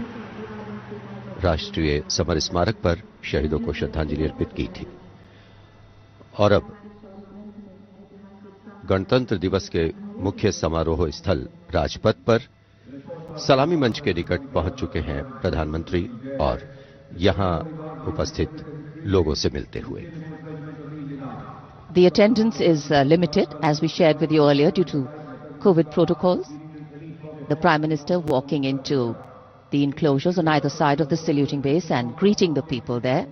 राष्ट्रीय समर स्मारक पर शहीदों को श्रद्धांजलि अर्पित की थी और अब गणतंत्र दिवस के मुख्य समारोह स्थल राजपथ पर सलामी मंच के निकट पहुंच चुके हैं प्रधानमंत्री और यहां उपस्थित लोगों से मिलते हुए। The attendance is limited, as we shared with you earlier, due to COVID protocols. The Prime Minister walking into the enclosures on either side of the saluting base and greeting the people there.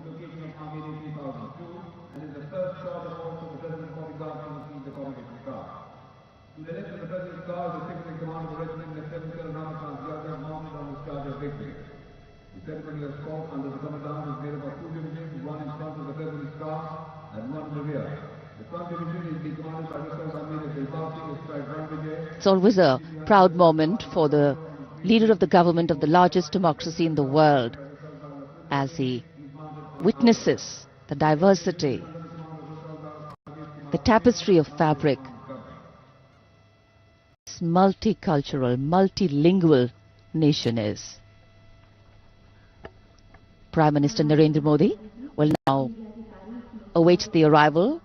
It's always a proud moment for the leader of the government of the largest democracy in the world as he witnesses the diversity, the tapestry of fabric, this multicultural, multilingual nation is. Prime Minister Narendra Modi will now await the arrival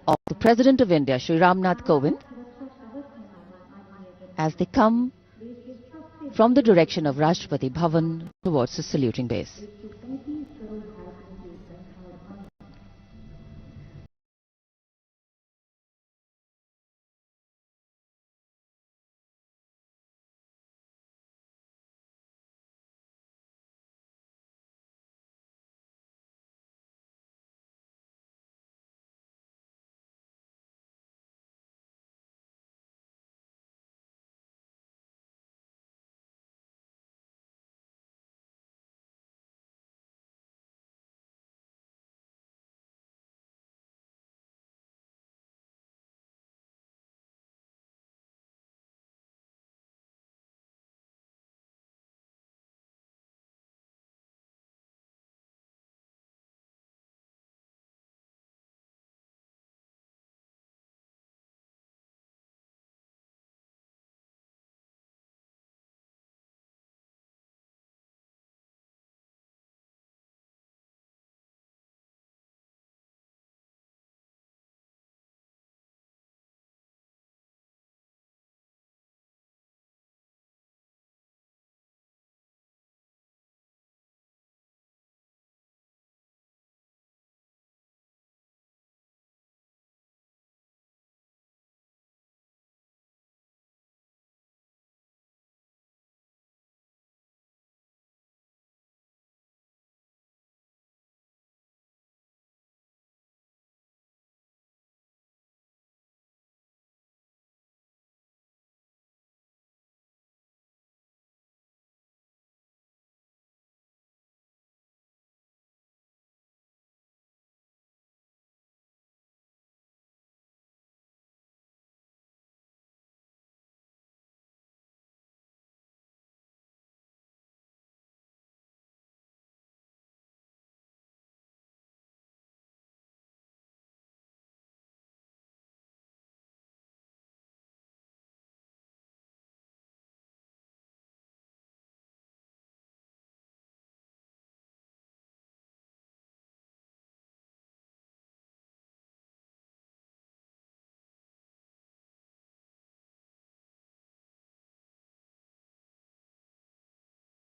of the President of India, Shri Ram Nath Kovind, as they come from the direction of Rashtrapati Bhavan towards the saluting base.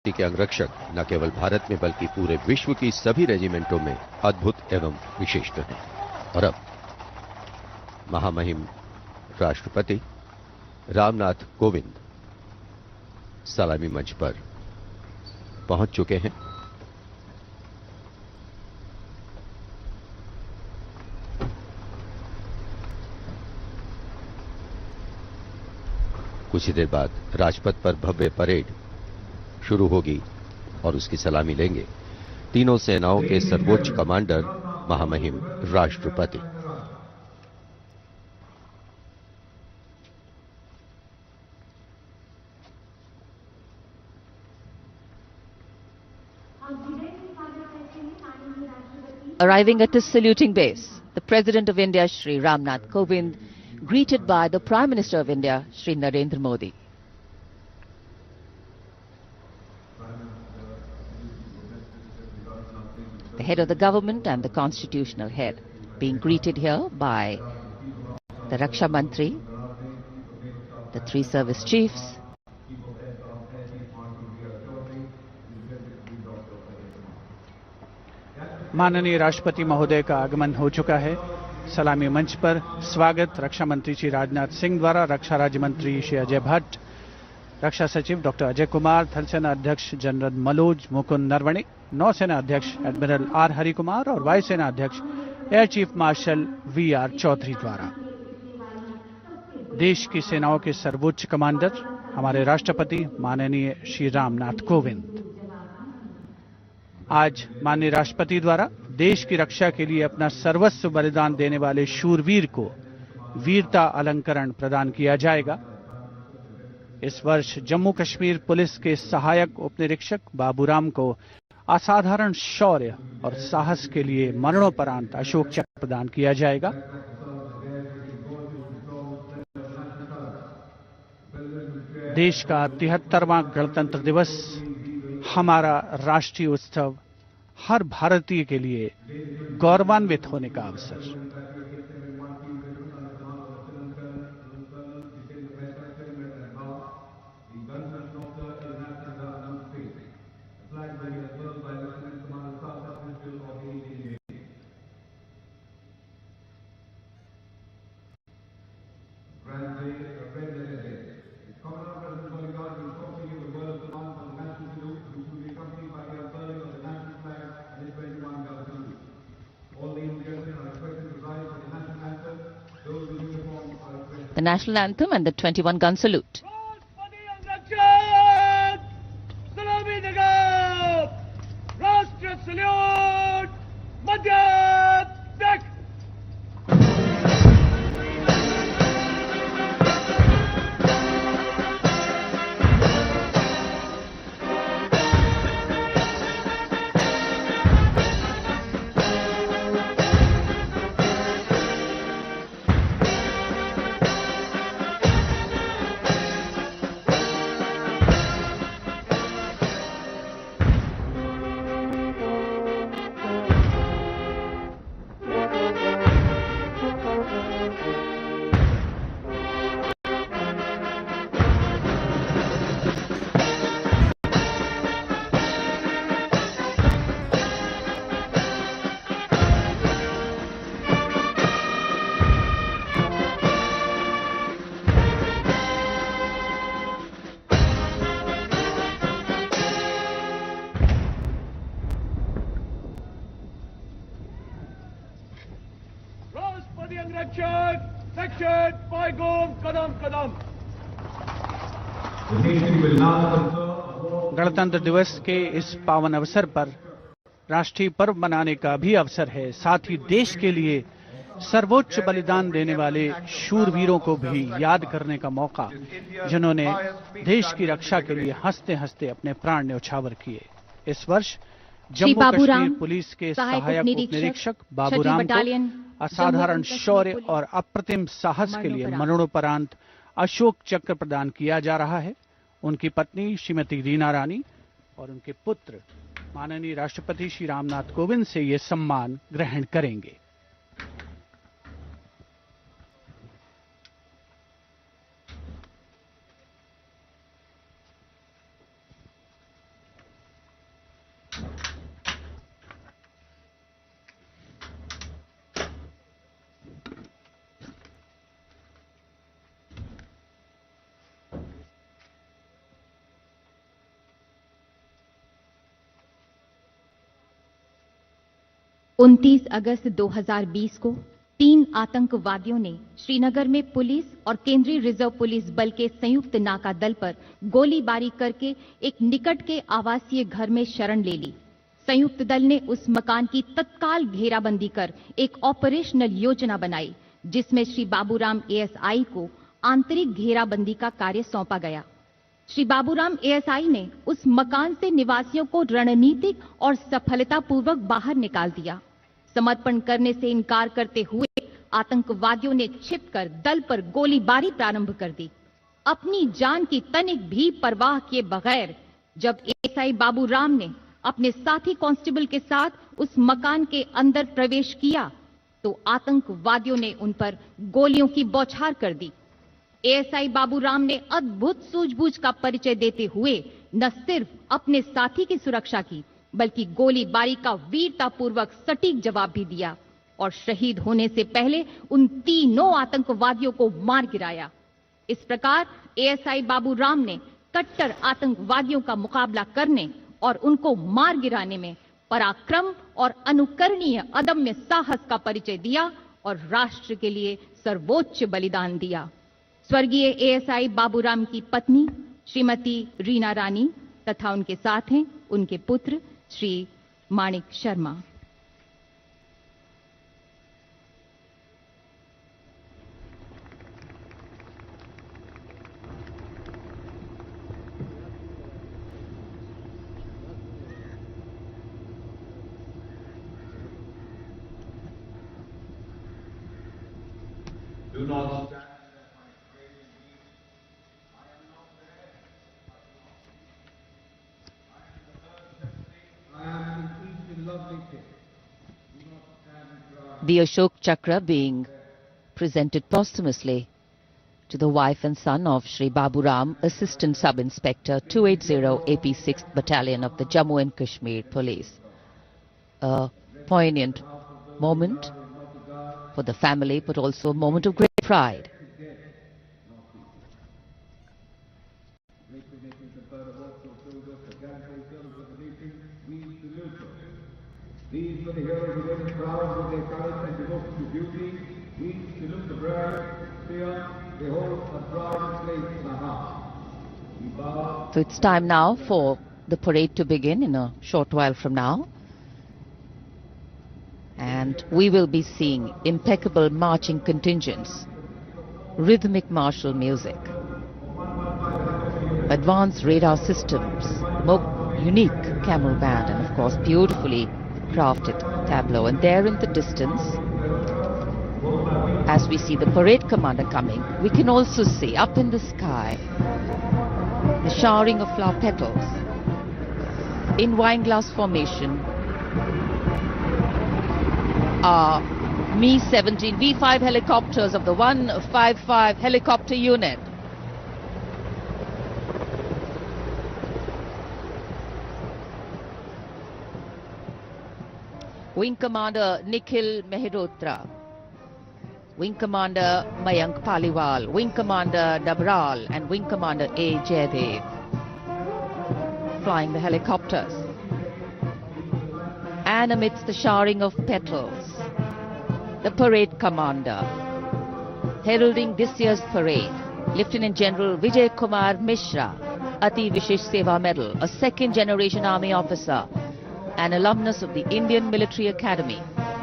के अंगरक्षक न केवल भारत में बल्कि पूरे विश्व की सभी रेजिमेंटों में अद्भुत एवं विशिष्ट हैं। और अब महामहिम राष्ट्रपति रामनाथ कोविंद सलामी मंच पर पहुंच चुके हैं। कुछ ही देर बाद राजपथ पर भव्य परेड शुरू होगी और उसकी सलामी लेंगे तीनों सेनाओं के सर्वोच्च कमांडर महामहिम राष्ट्रपति। Arriving at his saluting base, the President of India, Shri Ramnath Kovind, greeted by the Prime Minister of India, Shri Narendra Modi. The head of the government and the constitutional head being greeted here by the Raksha Mantri, the three service chiefs, माननीय राष्ट्रपति महोदय का आगमन हो चुका है। सलामी मंच पर स्वागत रक्षा मंत्री श्री राजनाथ सिंह द्वारा रक्षा राज्य मंत्री श्री अजय भट्ट, रक्षा सचिव डॉक्टर अजय कुमार, थल सेना अध्यक्ष जनरल मनोज मुकुंद नरवणे, नौसेना अध्यक्ष एडमिरल आर हरि कुमार और वायुसेना अध्यक्ष air chief marshal V R. Chaudhari द्वारा। देश की सेनाओं के सर्वोच्च कमांडर हमारे राष्ट्रपति माननीय श्री रामनाथ कोविंद आज माननीय राष्ट्रपति द्वारा देश की रक्षा के लिए अपना सर्वस्व बलिदान देने वाले शूरवीर को वीरता अलंकरण प्रदान किया जाएगा। इस वर्ष जम्मू कश्मीर पुलिस के सहायक उपनिरीक्षक बाबूराम को असाधारण शौर्य और साहस के लिए मरणोपरांत अशोक चक्र प्रदान किया जाएगा। देश का 73वां गणतंत्र दिवस हमारा राष्ट्रीय उत्सव हर भारतीय के लिए गौरवान्वित होने का अवसर। The national anthem and the 21-gun salute. गणतंत्र दिवस के इस पावन अवसर पर राष्ट्रीय पर्व मनाने का भी अवसर है। साथ ही देश के लिए सर्वोच्च बलिदान देने वाले शूरवीरों को भी याद करने का मौका, जिन्होंने देश की रक्षा के लिए हंसते हंसते अपने प्राण न्यौछावर किए। इस वर्ष जम्मू कश्मीर पुलिस के सहायक उपनिरीक्षक बाबूराम को असाधारण शौर्य और अप्रतिम साहस के लिए मरणोपरांत अशोक चक्र प्रदान किया जा रहा है। उनकी पत्नी श्रीमती रीना रानी और उनके पुत्र माननीय राष्ट्रपति श्री रामनाथ कोविंद से ये सम्मान ग्रहण करेंगे। अगस्त 2020 को 3 आतंकवादियों ने श्रीनगर में पुलिस और केंद्रीय रिजर्व पुलिस बल के संयुक्त नाका दल पर गोलीबारी करके एक निकट के आवासीय घर में शरण ले ली। संयुक्त दल ने उस मकान की तत्काल घेराबंदी कर एक ऑपरेशनल योजना बनाई, जिसमें श्री बाबूराम एएसआई को आंतरिक घेराबंदी का कार्य सौंपा गया। श्री बाबूराम एएसआई ने उस मकान से निवासियों को रणनीतिक और सफलतापूर्वक बाहर निकाल दिया। समर्पण करने से इनकार करते हुए आतंकवादियों ने छिपकर दल पर गोलीबारी प्रारंभ कर दी। अपनी जान की तनिक भी परवाह किए बगैर जब एएसआई बाबूराम ने अपने साथी कांस्टेबल के साथ उस मकान के अंदर प्रवेश किया तो आतंकवादियों ने उन पर गोलियों की बौछार कर दी। एएसआई बाबूराम ने अद्भुत सूझबूझ का परिचय देते हुए न सिर्फ अपने साथी की सुरक्षा की बल्कि गोलीबारी का वीरतापूर्वक सटीक जवाब भी दिया और शहीद होने से पहले उन तीनों आतंकवादियों को मार गिराया। इस प्रकार एएसआई बाबूराम ने कट्टर आतंकवादियों का मुकाबला करने और उनको मार गिराने में पराक्रम और अनुकरणीय अदम्य साहस का परिचय दिया और राष्ट्र के लिए सर्वोच्च बलिदान दिया। स्वर्गीय एएसआई बाबूराम की पत्नी श्रीमती रीना रानी तथा उनके साथ हैं उनके पुत्र श्री माणिक Sharma. Do not stand. The Ashok Chakra being presented posthumously to the wife and son of Shri Baburam, Assistant Sub-Inspector 280 AP 6th Battalion of the Jammu and Kashmir Police. A poignant moment for the family, but also a moment of great pride. These were the heroes who were proud with their courage and devotion to duty. We salute the brave, fear, they hold a proud place in the heart. We bow. So it's time now for the parade to begin in a short while from now. And we will be seeing impeccable marching contingents, rhythmic martial music, advanced radar systems, unique camel band, and of course beautifully crafted tableau. And there in the distance, as we see the parade commander coming, we can also see up in the sky the showering of flower petals in wineglass formation are Mi-17 V5 helicopters of the 155 helicopter unit. Wing Commander Nikhil Mehrotra, Wing Commander Mayank Paliwal, Wing Commander Dabral and Wing Commander A. Jaydev flying the helicopters. And amidst the showering of petals, the parade commander, heralding this year's parade, Lieutenant General Vijay Kumar Mishra, Ati Vishesh Seva Medal, a second-generation army officer, an alumnus of the Indian Military Academy,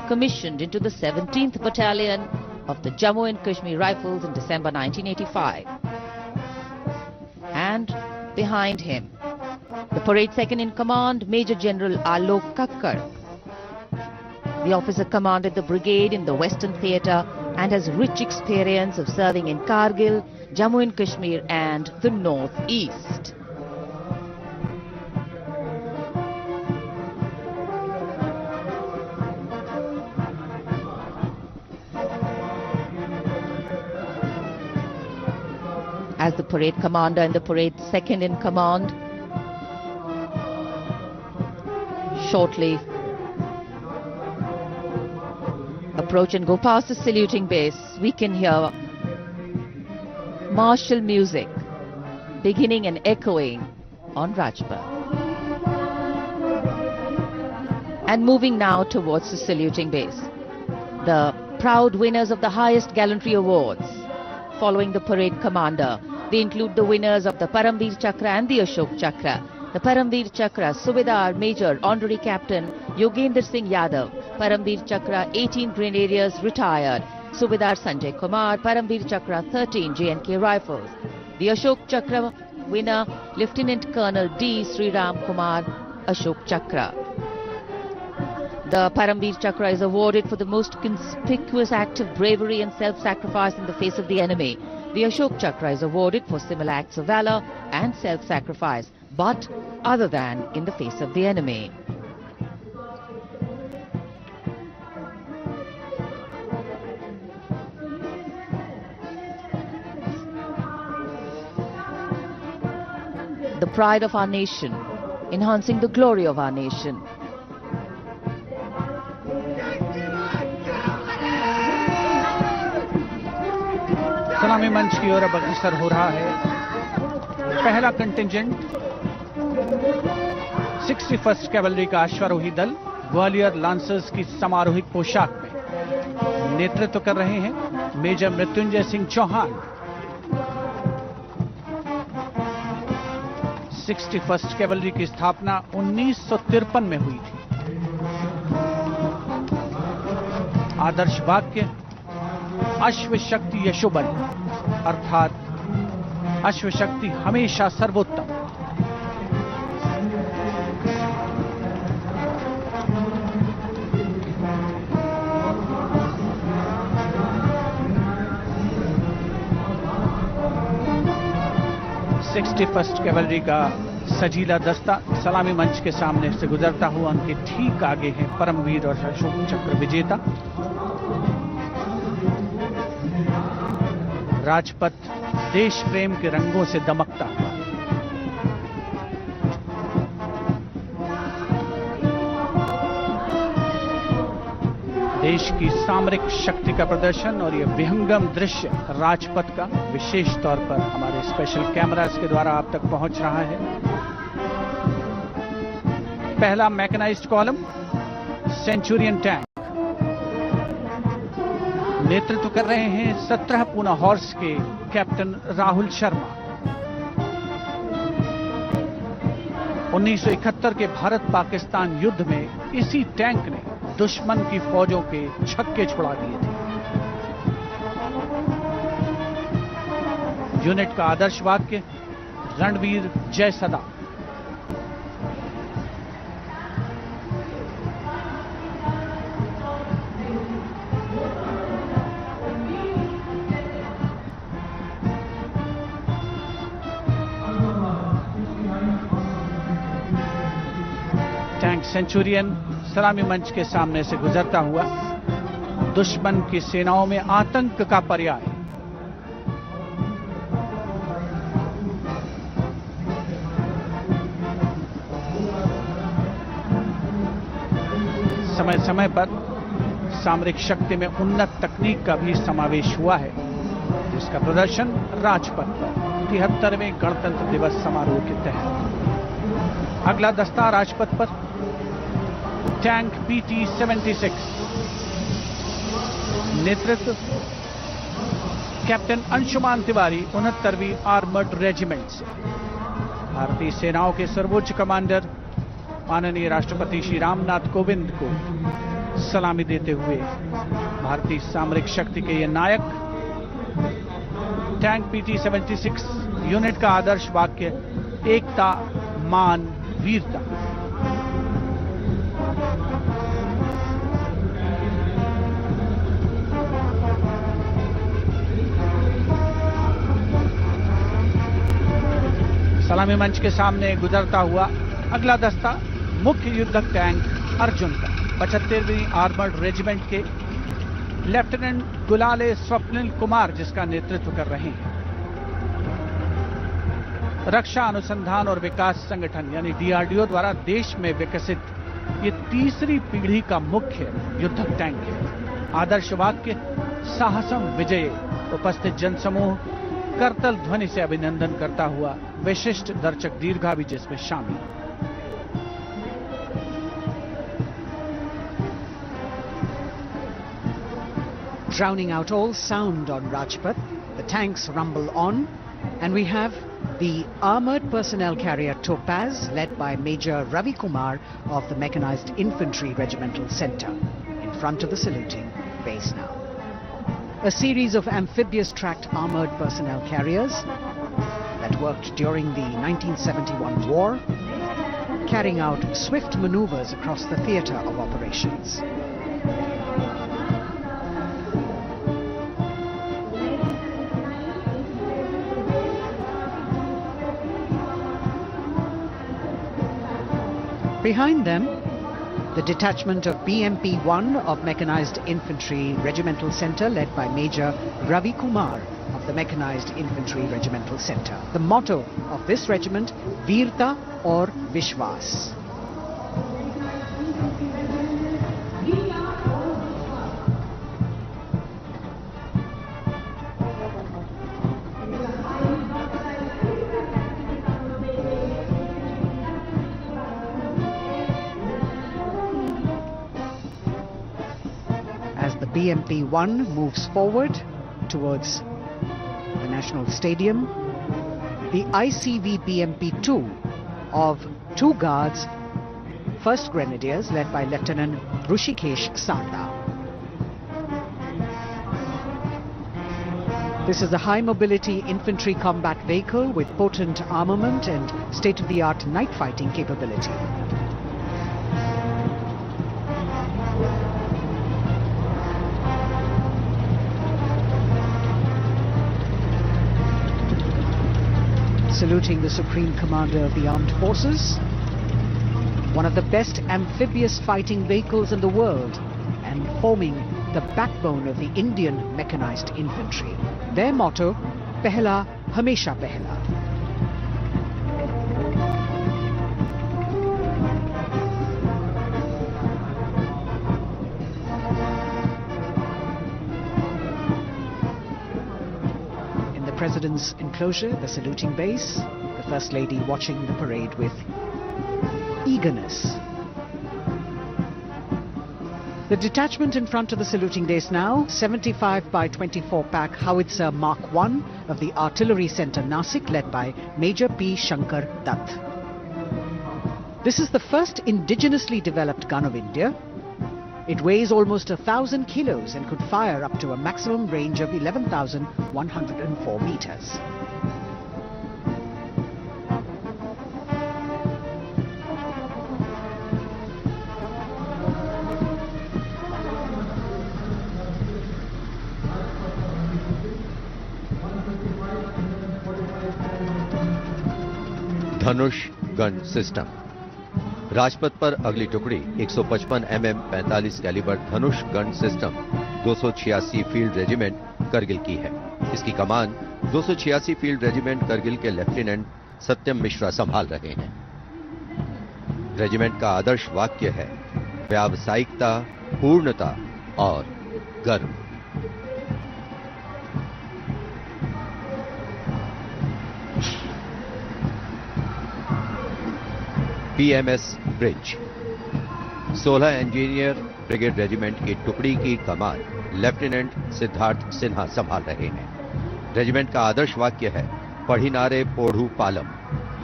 commissioned into the 17th Battalion of the Jammu and Kashmir Rifles in December 1985. And behind him, the parade second-in-command, Major General Alok Kakkar. The officer commanded the brigade in the Western Theatre and has rich experience of serving in Kargil, Jammu and Kashmir and the North-East. As the parade commander and the parade second-in-command shortly approach and go past the saluting base, we can hear martial music beginning and echoing on Rajpath. And moving now towards the saluting base, the proud winners of the highest gallantry awards following the parade commander. They include the winners of the Paramveer Chakra and the Ashok Chakra. The Paramveer Chakra, Subedar Major Honorary Captain Yogendra Singh Yadav. Paramveer Chakra, 18 Grenadiers retired. Subedar Sanjay Kumar, Paramveer Chakra, 13 J&K Rifles. The Ashok Chakra winner, Lieutenant Colonel D. Sriram Kumar, Ashok Chakra. The Paramveer Chakra is awarded for the most conspicuous act of bravery and self-sacrifice in the face of the enemy. The Ashok Chakra is awarded for similar acts of valor and self-sacrifice, but other than in the face of the enemy. The pride of our nation, enhancing the glory of our nation. सलामी मंच की ओर अब अग्रसर हो रहा है पहला contingent 61st cavalry का अश्वारोही दल ग्वालियर लांसर्स की समारोहिक पोशाक में नेतृत्व कर रहे हैं major Mrityunjay Singh Chauhan. 61st cavalry की स्थापना 1953 में हुई थी। आदर्श वाक्य अश्व शक्ति यशोबल, अर्थात अश्व शक्ति हमेशा सर्वोत्तम। फर्स्ट कैवलरी का सजीला दस्ता सलामी मंच के सामने से गुजरता हुआ उनके ठीक आगे हैं परमवीर और अशोक चक्र विजेता राजपथ देश प्रेम के रंगों से दमकता हुआ। देश की सामरिक शक्ति का प्रदर्शन और यह विहंगम दृश्य राजपथ का विशेष तौर पर हमारे स्पेशल कैमरास के द्वारा आप तक पहुंच रहा है। पहला मैकेनाइज्ड कॉलम सेंचुरियन टैंक नेतृत्व कर रहे हैं 17 पूना हॉर्स के कैप्टन राहुल शर्मा। 1971 के भारत पाकिस्तान युद्ध में इसी टैंक ने दुश्मन की फौजों के छक्के छुड़ा दिए थे। यूनिट का आदर्श वाक्य रणवीर जय सदा। टैंक सेंचुरियन सलामी मंच के सामने से गुजरता हुआ दुश्मन की सेनाओं में आतंक का पर्याय। समय समय पर सामरिक शक्ति में उन्नत तकनीक का भी समावेश हुआ है, जिसका प्रदर्शन राजपथ पर 73वें गणतंत्र दिवस समारोह के तहत। अगला दस्ता राजपथ पर टैंक PT-76 नेतृत्व कैप्टन अंशुमान तिवारी 69वीं आर्मर्ड रेजिमेंट से। भारतीय सेनाओं के सर्वोच्च कमांडर माननीय राष्ट्रपति श्री रामनाथ कोविंद को सलामी देते हुए भारतीय सामरिक शक्ति के ये नायक। टैंक PT-76 यूनिट का आदर्श वाक्य एकता मान वीरता। सलामी मंच के सामने गुजरता हुआ अगला दस्ता मुख्य युद्धक टैंक अर्जुन का 75वीं आर्मर्ड रेजिमेंट के लेफ्टिनेंट गुलाले स्वप्निल कुमार जिसका नेतृत्व कर रहे हैं। रक्षा अनुसंधान और विकास संगठन यानी DRDO द्वारा देश में विकसित ये तीसरी पीढ़ी का मुख्य युद्धक टैंक है। आदर्श वाक्य साहसम विजय। उपस्थित जनसमूह करतल ध्वनि से अभिनंदन करता हुआ विशिष्ट दर्शक दीर्घा भी जिसमें शामिल। Drowning out all sound on Rajpath, the tanks rumble on, and we have the armored personnel carrier Topaz, led by Major Ravi Kumar of the Mechanized Infantry Regimental Centre, in front of the saluting base now. A series of amphibious tracked armored personnel carriers that worked during the 1971 war carrying out swift maneuvers across the theatre of operations. Behind them, the detachment of Bmp2 of Mechanized Infantry Regimental Centre led by Major Ravi Kumar of the Mechanized Infantry Regimental Centre. The motto of this regiment, Veerta aur Vishwas. As the Bmp2 moves forward towards the National Stadium, the Icv Bmp2 of 2 Guards, 1st Grenadiers led by Lieutenant Rushikesh Sarda. This is a high-mobility infantry combat vehicle with potent armament and state-of-the-art night fighting capability. Saluting the Supreme Commander of the Armed Forces, one of the best amphibious fighting vehicles in the world and forming the backbone of the Indian Mechanized Infantry. Their motto, Pehla Hamesha Pehla. President's enclosure, the saluting base, the First Lady watching the parade with eagerness. The detachment in front of the saluting base now, 75 by 24 pack howitzer Mark I of the Artillery Centre Nasik led by Major P. Shankar Dutt. This is the first indigenously developed gun of India. It weighs almost 1,000 kilos and could fire up to a maximum range of 11,104 meters. Dhanush gun system. Rajpath पर अगली टुकड़ी 155 mm 45 calibre Dhanush gun system 286 field regiment Kargil की है। इसकी कमान 286 field regiment Kargil के lieutenant सत्यम मिश्रा संभाल रहे हैं। रेजिमेंट का आदर्श वाक्य है व्यावसायिकता, पूर्णता और गर्व। PMS bridge 16 engineer brigade regiment की टुकड़ी की कमान लेफ्टिनेंट सिद्धार्थ सिन्हा संभाल रहे हैं। रेजिमेंट का आदर्श वाक्य है पढ़िनारे पोढ़ू पालम।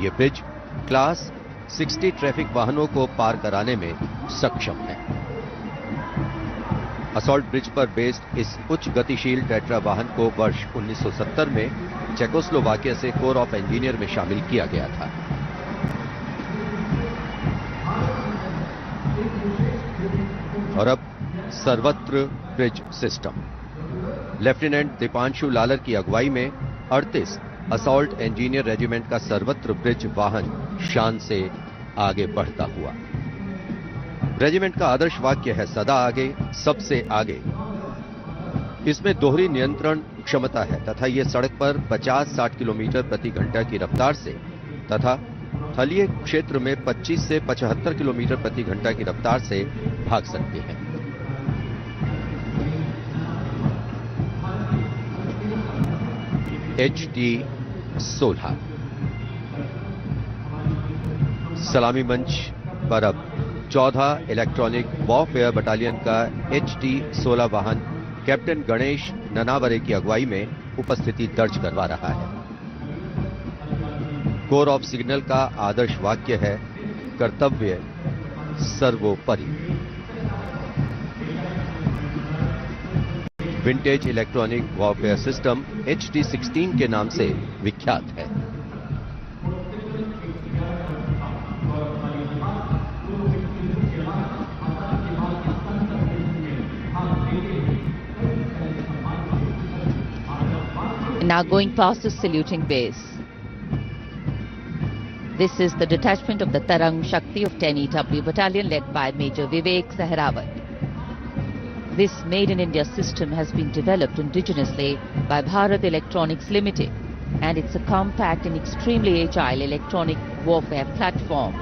ये ब्रिज क्लास 60 ट्रैफिक वाहनों को पार कराने में सक्षम है। असॉल्ट ब्रिज पर बेस्ड इस उच्च गतिशील टेट्रा वाहन को वर्ष 1970 में चेकोस्लोवाकिया से कोर ऑफ इंजीनियर में शामिल किया गया था। और अब सर्वत्र bridge system. Lieutenant Deepanshu Lalor की अगुवाई में 38 असॉल्ट इंजीनियर रेजिमेंट का सर्वत्र ब्रिज वाहन शान से आगे बढ़ता हुआ। रेजिमेंट का आदर्श वाक्य है सदा आगे, सबसे आगे। इसमें दोहरी नियंत्रण क्षमता है तथा यह सड़क पर 50-60 किलोमीटर प्रति घंटा की रफ्तार से तथा थलीय क्षेत्र में 25 से 75 किलोमीटर प्रति घंटा की रफ्तार से भाग सकते हैं। HD-16 सलामी मंच पर अब 14 इलेक्ट्रॉनिक वॉरफेयर बटालियन का HD-16 वाहन कैप्टन गणेश ननावरे की अगुवाई में उपस्थिति दर्ज करवा रहा है। कोर ऑफ सिग्नल का आदर्श वाक्य है कर्तव्य सर्वोपरि। Vintage electronic warfare system HD-16 के नाम से विख्यात है। Now going past the saluting base. This is the detachment of the Tarang Shakti of 10 EW Battalion led by Major Vivek Sehrawat. This Made in India system has been developed indigenously by Bharat Electronics Limited, and it's a compact and extremely agile electronic warfare platform.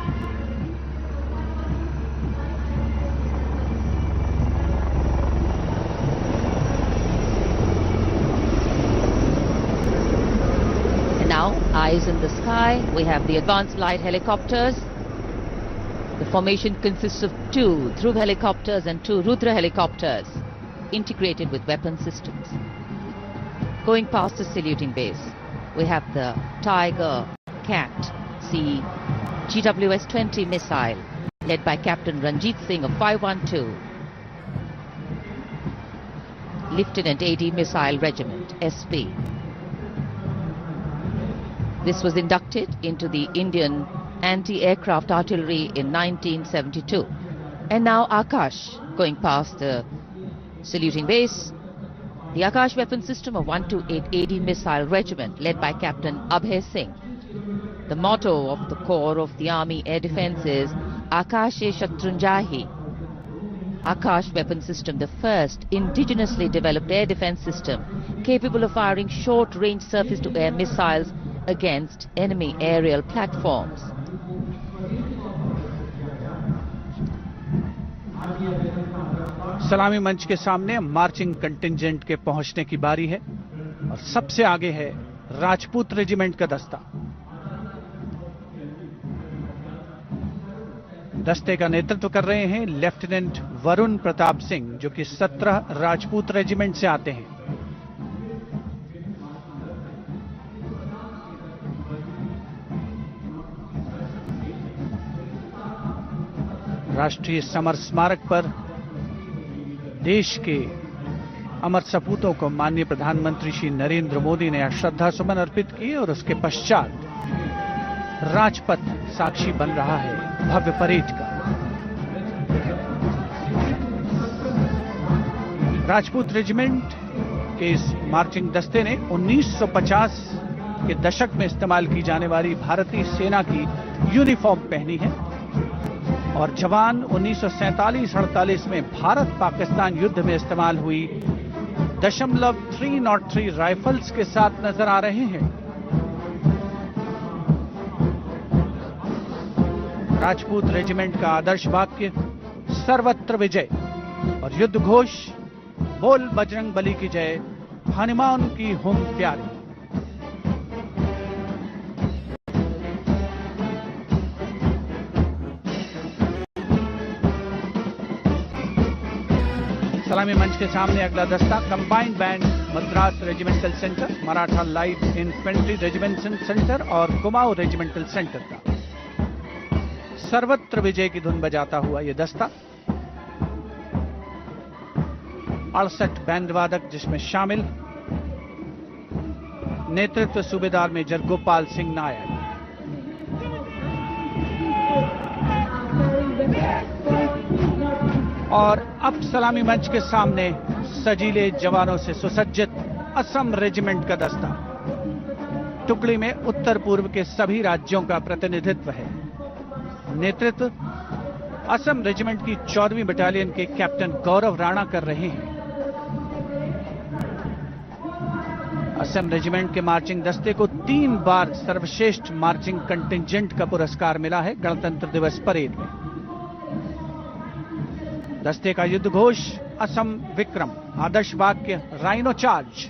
And now, eyes in the sky, we have the advanced light helicopters. The formation consists of 2 Dhruv helicopters and 2 Rudra helicopters, integrated with weapon systems. Going past the saluting base, we have the Tiger Cat C GWS-20 missile, led by Captain Ranjit Singh of 512, Lieutenant AD Missile Regiment, SP. This was inducted into the Indian anti-aircraft artillery in 1972. And now Akash, going past the saluting base, the Akash weapon system of 128 AD Missile Regiment, led by Captain Abhay Singh. The motto of the Corps of the Army Air Defence is Akashe Shatrunjahi. Akash weapon system, the first indigenously developed air defence system capable of firing short-range surface-to-air missiles against enemy aerial platforms. सलामी मंच के सामने marching contingent के पहुंचने की बारी है और सबसे आगे है राजपूत रेजिमेंट का दस्ता। दस्ते का नेतृत्व कर रहे हैं लेफ्टिनेंट वरुण प्रताप सिंह, जो कि 17 राजपूत रेजिमेंट से आते हैं। राष्ट्रीय समर स्मारक पर देश के अमर सपूतों को माननीय प्रधानमंत्री श्री नरेंद्र मोदी ने श्रद्धा सुमन अर्पित किए और उसके पश्चात राजपथ साक्षी बन रहा है भव्य परेड का। राजपूत रेजिमेंट के इस मार्चिंग दस्ते ने 1950 के दशक में इस्तेमाल की जाने वाली भारतीय सेना की यूनिफॉर्म पहनी है और जवान 1947-48 में भारत पाकिस्तान युद्ध में इस्तेमाल हुई .303 राइफल्स के साथ नजर आ रहे हैं। राजपूत रेजिमेंट का आदर्श वाक्य सर्वत्र विजय और युद्ध घोष बोल बजरंग बली की जय, हनुमान की हुम प्यारी। सलामी मंच के सामने अगला दस्ता combined band Madras regimental centre, Maratha light infantry regimental centre और कुमाऊं रेजिमेंटल सेंटर का सर्वत्र विजय की धुन बजाता हुआ यह दस्ता 68 बैंड वादक जिसमें शामिल नेतृत्व सूबेदार मेजर गोपाल सिंह नायक। और अब सलामी मंच के सामने सजीले जवानों से सुसज्जित असम रेजिमेंट का दस्ता। टुकड़ी में उत्तर पूर्व के सभी राज्यों का प्रतिनिधित्व है। नेतृत्व असम रेजिमेंट की 14वीं बटालियन के कैप्टन गौरव राणा कर रहे हैं। असम रेजिमेंट के मार्चिंग दस्ते को 3 बार सर्वश्रेष्ठ मार्चिंग कंटिंजेंट का पुरस्कार मिला है गणतंत्र दिवस परेड में। दस्ते का युद्ध घोष असम विक्रम, आदर्श वाक्य राइनो चार्ज।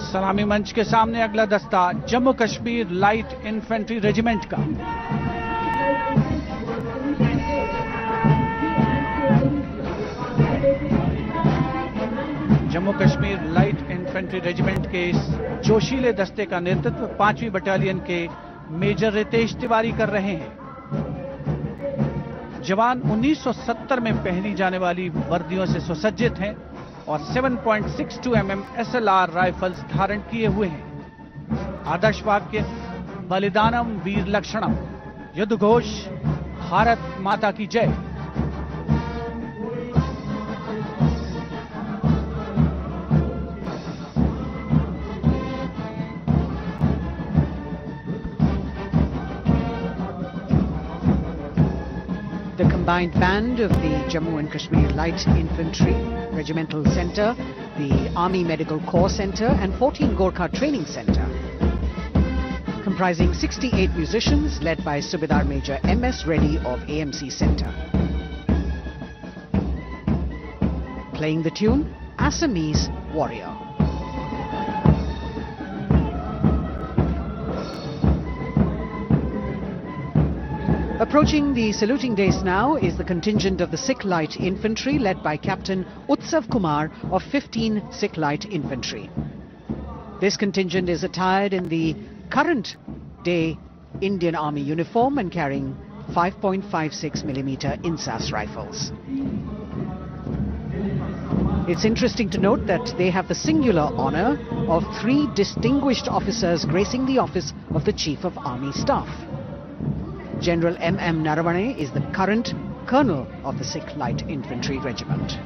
सलामी मंच के सामने अगला दस्ता Jammu Kashmir light infantry regiment का। Jammu Kashmir light infantry regiment के इस जोशीले दस्ते का नेतृत्व 5वीं बटालियन के मेजर रितेश तिवारी कर रहे हैं। जवान 1970 में पहनी जाने वाली वर्दियों से सुसज्जित हैं और 7.62 mm SLR राइफल्स धारण किए हुए हैं। आदर्श वाक्य बलिदानम वीर लक्षणम, युद्ध घोष भारत माता की जय। combined band of the Jammu and Kashmir Light Infantry Regimental Centre, the Army Medical Corps Centre and 14 Gorkha Training Centre, comprising 68 musicians led by Subedar Major M.S. Reddy of AMC Centre. Playing the tune, Assamese Warrior. Approaching the saluting days now is the contingent of the Sikh Light Infantry led by Captain Utsav Kumar of 15 Sikh Light Infantry. This contingent is attired in the current day Indian Army uniform and carrying 5.56mm Insas rifles. It's interesting to note that they have the singular honour of 3 distinguished officers gracing the office of the Chief of Army Staff. General M.M. Naravane is the current Colonel of the Sikh Light Infantry Regiment.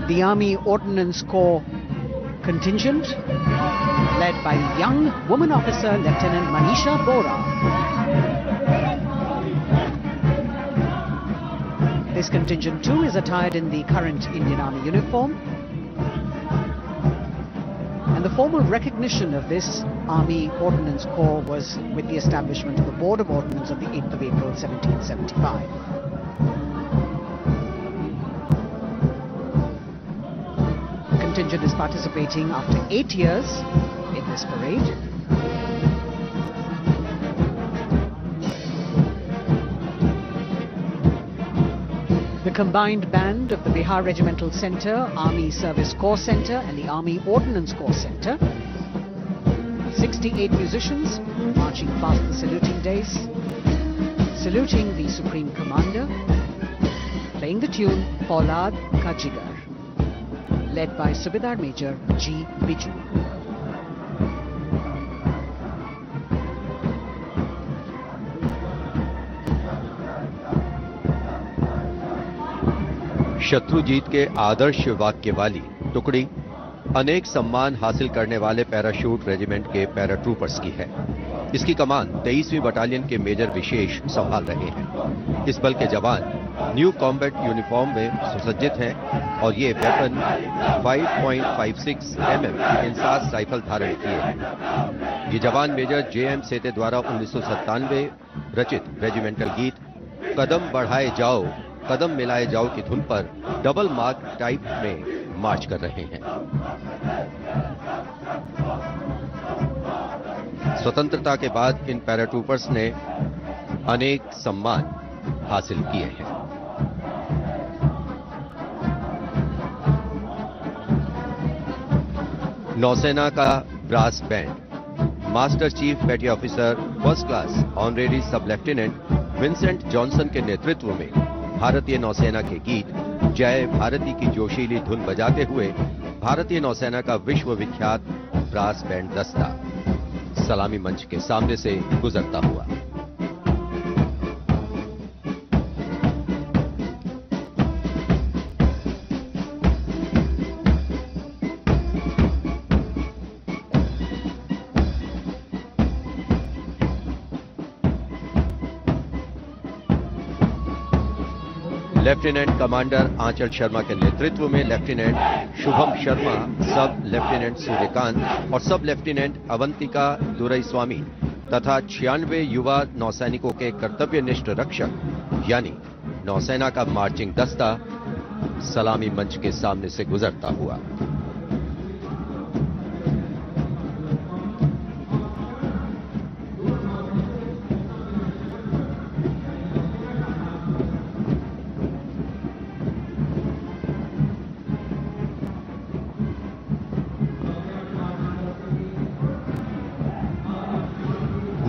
The Army Ordnance Corps contingent, led by young woman officer Lieutenant Manisha Bora. This contingent too is attired in the current Indian Army uniform, and the formal recognition of this Army Ordnance Corps was with the establishment of the Board of Ordnance on the 8th of April 1775. The contingent is participating after 8 years in this parade. The combined band of the Bihar Regimental Centre, Army Service Corps Centre and the Army Ordnance Corps Centre. 68 musicians marching past the saluting days, saluting the Supreme Commander, playing the tune Paulad Ka Jigar, led by Subedar Major G. Biju. Shatrujeet के आदर्श वाक्य वाली टुकड़ी अनेक सम्मान हासिल करने वाले parachute regiment के पैराट्रूपर्स की है। इसकी कमान 23वीं बटालियन के मेजर विशेष संभाल रहे हैं। इस बल के जवान न्यू कॉम्बैट यूनिफॉर्म में सुसज्जित हैं और ये वेपन 5.56 mm इंसास राइफल धारण किए हैं। ये जवान मेजर J.M. सेते द्वारा 1997 रचित रेजिमेंटल गीत कदम बढ़ाए जाओ कदम मिलाए जाओ की धुन पर डबल मार्क टाइप में मार्च कर रहे हैं। स्वतंत्रता के बाद इन पैराट्रूपर्स ने अनेक सम्मान हासिल किए हैं। नौसेना का ब्रास बैंड मास्टर चीफ पेटी ऑफिसर फर्स्ट क्लास ऑनरेरी सब लेफ्टिनेंट विंसेंट जॉनसन के नेतृत्व में भारतीय नौसेना के गीत जय भारती की जोशीली धुन बजाते हुए भारतीय नौसेना का विश्व विख्यात ब्रास बैंड दस्ता सलामी मंच के सामने से गुजरता हुआ। लेफ्टिनेंट कमांडर आंचल शर्मा के नेतृत्व में लेफ्टिनेंट शुभम शर्मा, सब लेफ्टिनेंट सूर्यकांत और सब लेफ्टिनेंट अवंतिका दुरईस्वामी तथा 96 युवा नौसैनिकों के कर्तव्यनिष्ठ रक्षक यानी नौसेना का मार्चिंग दस्ता सलामी मंच के सामने से गुजरता हुआ।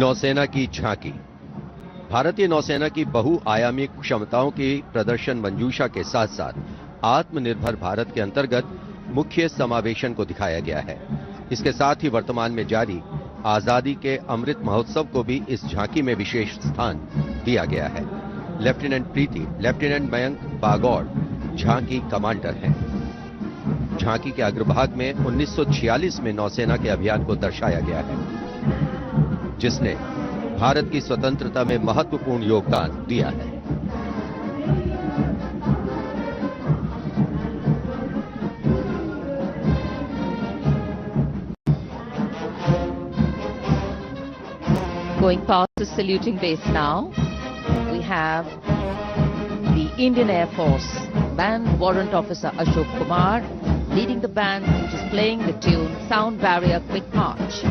नौसेना की झांकी भारतीय नौसेना की बहुआयामी क्षमताओं की प्रदर्शन मंजूषा के साथ साथ आत्मनिर्भर भारत के अंतर्गत मुख्य समावेशन को दिखाया गया है। इसके साथ ही वर्तमान में जारी आजादी के अमृत महोत्सव को भी इस झांकी में विशेष स्थान दिया गया है। लेफ्टिनेंट प्रीति, लेफ्टिनेंट मयंक बागौड़, झांकी कमांडर हैं। झांकी के अग्रभाग में 1946 में नौसेना के अभियान को दर्शाया गया है, जिसने भारत की स्वतंत्रता में महत्वपूर्ण योगदान दिया है। Going past the saluting base now, we have the Indian Air Force Band Warrant Officer Ashok Kumar leading the band, which is playing the tune Sound Barrier Quick March.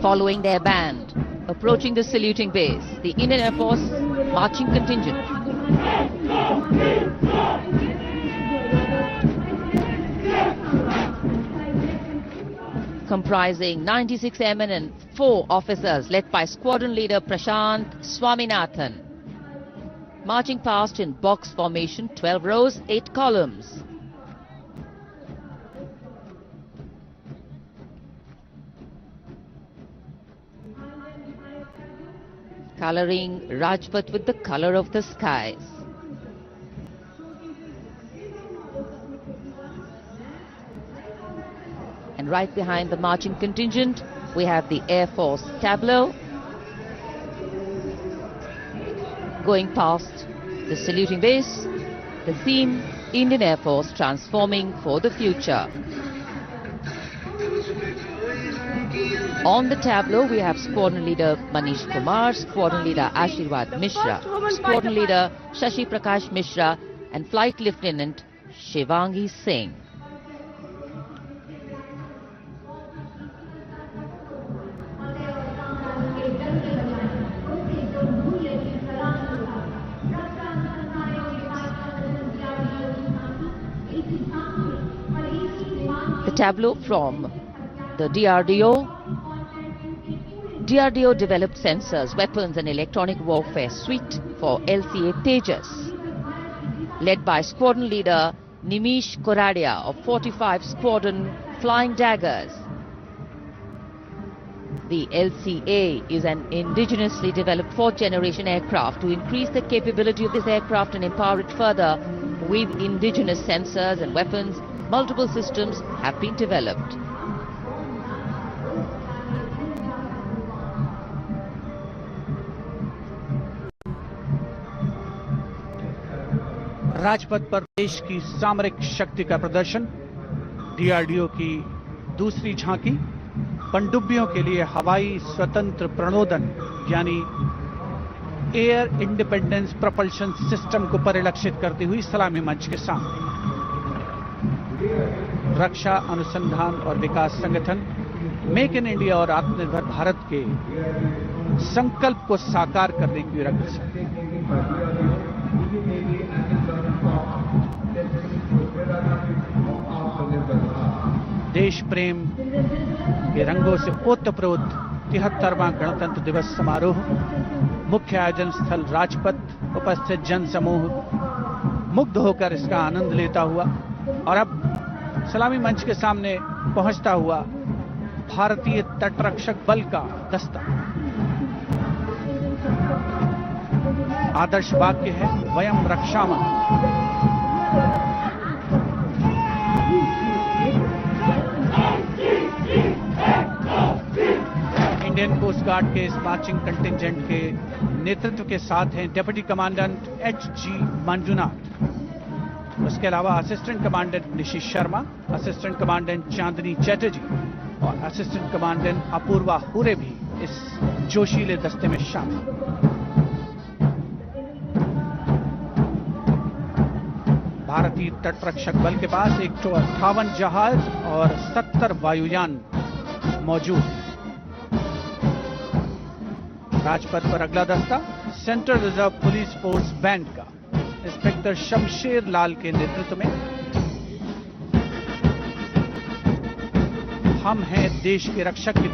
Following their band, approaching the saluting base, the Indian Air Force marching contingent. Comprising 96 airmen and 4 officers, led by squadron leader Prashant Swaminathan. Marching past in box formation, 12 rows, 8 columns. Coloring Rajpath with the color of the skies. And right behind the marching contingent, we have the Air Force Tableau. Going past the saluting base, the theme, Indian Air Force transforming for the future. On the tableau, we have Squadron Leader Manish Kumar, Squadron Leader Ashirwad Mishra, Squadron Leader Shashi Prakash Mishra, and Flight Lieutenant Shivangi Singh. The tableau from the DRDO. DRDO developed sensors, weapons and electronic warfare suite for LCA Tejas. Led by Squadron Leader Nimish Koradia of 45 Squadron Flying Daggers. The LCA is an indigenously developed 4th generation aircraft. To increase the capability of this aircraft and empower it further with indigenous sensors and weapons, multiple systems have been developed. Rajpath पर देश की सामरिक शक्ति का प्रदर्शन, DRDO की दूसरी झांकी, पनडुब्बियों के लिए हवाई स्वतंत्र प्रणोदन यानी एयर इंडिपेंडेंस प्रोपल्शन सिस्टम को परिलक्षित करती हुई सलामी मंच के सामने। रक्षा अनुसंधान और विकास संगठन मेक इन इंडिया और आत्मनिर्भर भारत के संकल्प को साकार करने की रक्षा। देश प्रेम के रंगों से ओतप्रोत 73वां गणतंत्र दिवस समारोह, मुख्य आयोजन स्थल राजपथ, उपस्थित जन समूह मुग्ध होकर इसका आनंद लेता हुआ और अब सलामी मंच के सामने पहुंचता हुआ भारतीय तटरक्षक बल का दस्ता। आदर्श वाक्य है वयम रक्षामः। इंडियन कोस्ट गार्ड के इस मार्चिंग कंटिंजेंट के नेतृत्व के साथ हैं डिप्टी कमांडेंट एच.जी. मंजुनाथ। उसके अलावा असिस्टेंट कमांडेंट निशित शर्मा, असिस्टेंट कमांडेंट चांदनी चैटर्जी और असिस्टेंट कमांडेंट अपूर्वा हुरे भी इस जोशीले दस्ते में शामिल। भारतीय तटरक्षक बल के पास 158 जहाज और 70 वायुयान मौजूद हैं। राजपथ पर अगला दस्ता central reserve police force band का इंस्पेक्टर शमशेर लाल के नेतृत्व में। हम हैं देश के रक्षक की